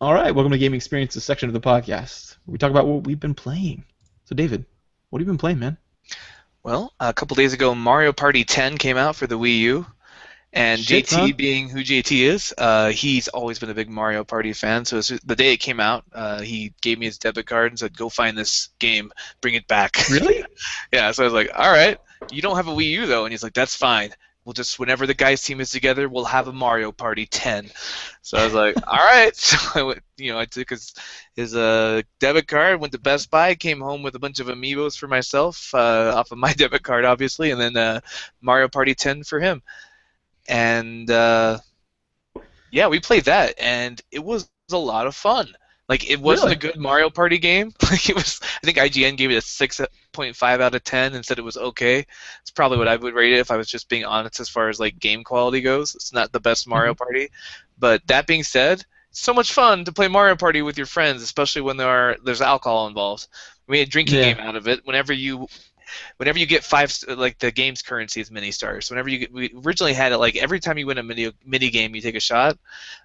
Speaker 1: All right, welcome to Gaming Experiences section of the podcast. We talk about what we've been playing. So, David, what have you been playing, man?
Speaker 2: Well, a couple days ago, Mario Party 10 came out for the Wii U. And
Speaker 1: Shit,
Speaker 2: JT,
Speaker 1: huh?
Speaker 2: being who JT is, he's always been a big Mario Party fan. So the day it came out, he gave me his debit card and said, "Go find this game, bring it back."
Speaker 1: Really?
Speaker 2: Yeah. So I was like, "All right, you don't have a Wii U though," and he's like, "That's fine. We'll just, whenever the guys' team is together, we'll have a Mario Party 10." So I was like, "All right." So I went, I took his debit card, went to Best Buy, came home with a bunch of amiibos for myself off of my debit card, obviously, and then Mario Party 10 for him. And yeah, we played that, and it was a lot of fun. Like, it wasn't a good Mario Party game. Like, it was, I think IGN gave it a 6.5 out of 10 and said it was okay. It's probably what I would rate it if I was just being honest as far as like game quality goes. It's not the best Mario Party, but that being said, it's so much fun to play Mario Party with your friends, especially when there's alcohol involved. We made a drinking game out of it. Whenever you get like the game's currency is mini stars. We originally had it like every time you win a mini game, you take a shot,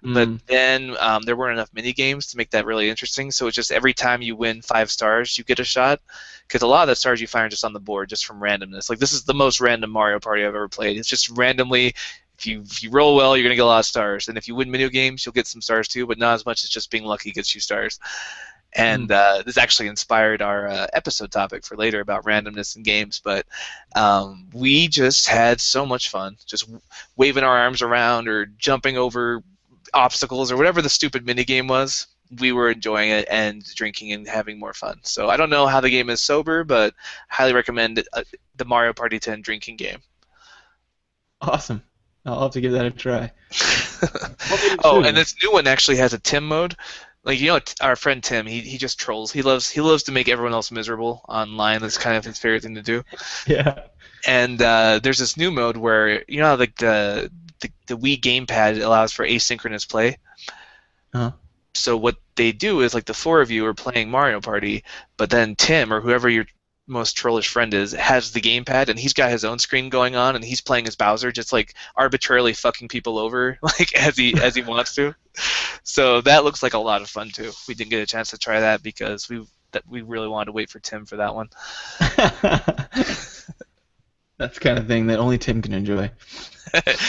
Speaker 2: but then there weren't enough mini games to make that really interesting. So it's just every time you win 5 stars, you get a shot, because a lot of the stars you find are just on the board, just from randomness. Like, this is the most random Mario Party I've ever played. It's just randomly if you roll well, you're gonna get a lot of stars, and if you win video games, you'll get some stars too, but not as much as just being lucky gets you stars. And this actually inspired our episode topic for later about randomness in games. But we just had so much fun, just waving our arms around or jumping over obstacles or whatever the stupid mini game was. We were enjoying it and drinking and having more fun. So I don't know how the game is sober, but highly recommend the Mario Party 10 drinking game.
Speaker 1: Awesome. I'll have to give that a try.
Speaker 2: Oh, and this new one actually has a Tim mode. Like, you know, our friend Tim, he just trolls. He loves to make everyone else miserable online. That's kind of his favorite thing to do.
Speaker 1: Yeah.
Speaker 2: And there's this new mode where, you know how like the Wii gamepad allows for asynchronous play.
Speaker 1: Uh-huh.
Speaker 2: So what they do is, like, the four of you are playing Mario Party, but then Tim, or whoever your most trollish friend is, has the gamepad, and he's got his own screen going on, and he's playing as Bowser, just like arbitrarily fucking people over, like as he wants to. So that looks like a lot of fun too. We didn't get a chance to try that because we really wanted to wait for Tim for that one.
Speaker 1: That's the kind of thing that only Tim can enjoy.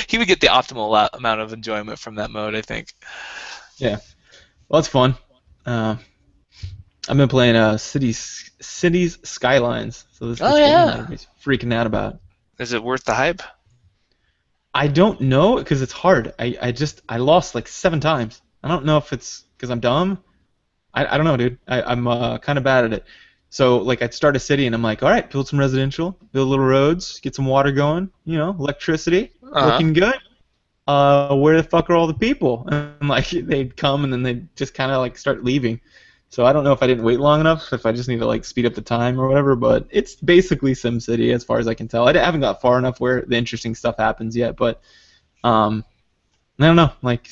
Speaker 2: He would get the optimal amount of enjoyment from that mode, I think.
Speaker 1: Yeah. Well, it's fun. I've been playing Cities Skylines. So this game that everybody's freaking out about.
Speaker 2: Is it worth the hype?
Speaker 1: I don't know because it's hard. I lost like 7 times. I don't know if it's because I'm dumb. I don't know, dude. I'm kind of bad at it. So like I'd start a city and I'm like, all right, build some residential, build little roads, get some water going, you know, electricity, looking good. Where the fuck are all the people? And like they'd come and then they'd just kind of like start leaving. So I don't know if I didn't wait long enough, if I just need to like speed up the time or whatever, but it's basically SimCity as far as I can tell. I haven't got far enough where the interesting stuff happens yet, but I don't know. Like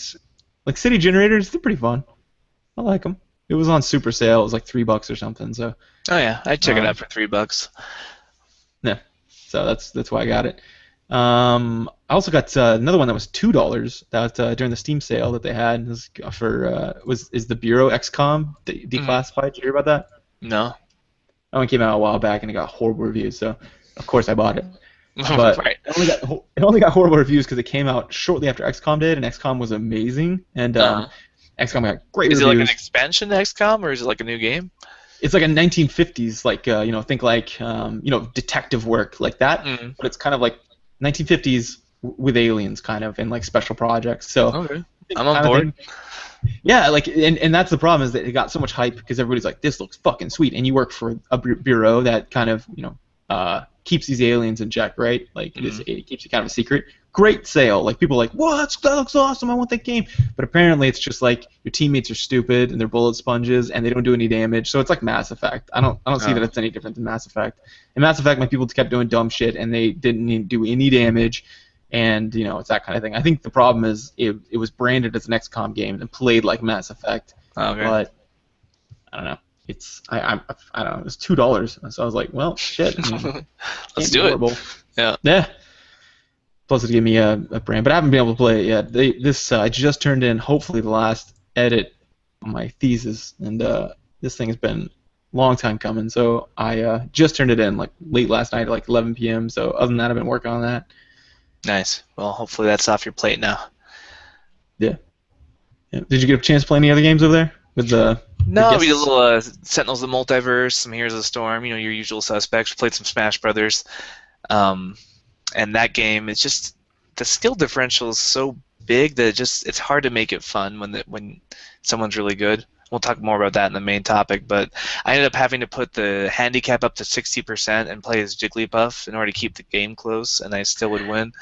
Speaker 1: city generators, they're pretty fun. I like them. It was on super sale. It was like $3 or something. So.
Speaker 2: Oh yeah, I'd check it out for $3.
Speaker 1: Yeah. So that's why I got it. I also got another one that was $2 that during the Steam sale that they had. This is the Bureau XCOM Declassified. Did you hear about that?
Speaker 2: No.
Speaker 1: That one came out a while back and it got horrible reviews, so of course I bought it. But
Speaker 2: right.
Speaker 1: it only got horrible reviews because it came out shortly after XCOM did, and XCOM was amazing, and XCOM got great reviews.
Speaker 2: Is it like an expansion to XCOM, or is it like a new game?
Speaker 1: It's like a 1950s, like think like detective work like that, but it's kind of like 1950s with aliens, kind of, and like special projects. So
Speaker 2: okay. I'm on board.
Speaker 1: Yeah, like, and that's the problem is that it got so much hype because everybody's like, this looks fucking sweet, and you work for a bureau that kind of keeps these aliens in check, right? Like it keeps it kind of a secret. Great sale. Like people are like, what? That looks awesome. I want that game. But apparently it's just like your teammates are stupid and they're bullet sponges and they don't do any damage. So it's like Mass Effect. I don't see that it's any different than Mass Effect. In Mass Effect, my people kept doing dumb shit and they didn't do any damage. And it's that kind of thing. I think the problem is it was branded as an XCOM game and played like Mass Effect.
Speaker 2: Okay.
Speaker 1: But I don't know. I don't know. It was $2, so I was like, well, shit.
Speaker 2: Let's do it. Yeah.
Speaker 1: Yeah. Plus, it gave me a brand, but I haven't been able to play it yet. I just turned in, hopefully, the last edit on my thesis, and this thing has been a long time coming. So I just turned it in like late last night, at like 11 p.m. So other than that, I've been working on that.
Speaker 2: Nice. Well, hopefully that's off your plate now.
Speaker 1: Yeah. Did you get a chance to play any other games over there with the?
Speaker 2: No, we did a little Sentinels of the Multiverse, some Heroes of the Storm, your usual suspects. We played some Smash Brothers. And that game, it's just the skill differential is so big that it's hard to make it fun when someone's really good. We'll talk more about that in the main topic, but I ended up having to put the handicap up to 60% and play as Jigglypuff in order to keep the game close, and I still would win.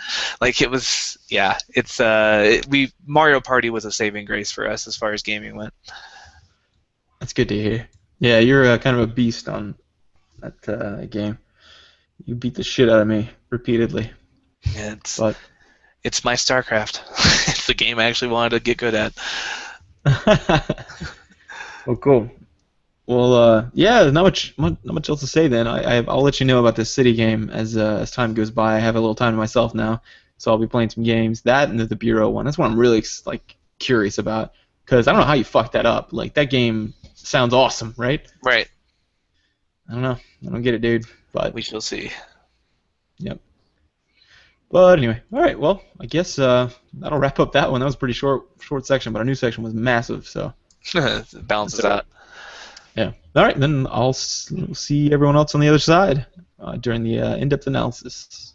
Speaker 2: Like it was, yeah. Mario Party was a saving grace for us as far as gaming went.
Speaker 1: That's good to hear. Yeah, you're kind of a beast on that game. You beat the shit out of me repeatedly.
Speaker 2: Yeah, it's my StarCraft. It's the game I actually wanted to get good at.
Speaker 1: Well, cool. Well, yeah, not much else to say then. I'll let you know about this city game as time goes by. I have a little time to myself now, so I'll be playing some games. That and the Bureau one. That's what I'm really curious about because I don't know how you fucked that up. Like that game sounds awesome, right?
Speaker 2: Right.
Speaker 1: I don't know. I don't get it, dude. But
Speaker 2: we shall see.
Speaker 1: Yep. But anyway, all right. Well, I guess that'll wrap up that one. That was a pretty short section, but our new section was massive. So
Speaker 2: It balances out.
Speaker 1: yeah. All right, then I'll see everyone else on the other side during the in-depth analysis.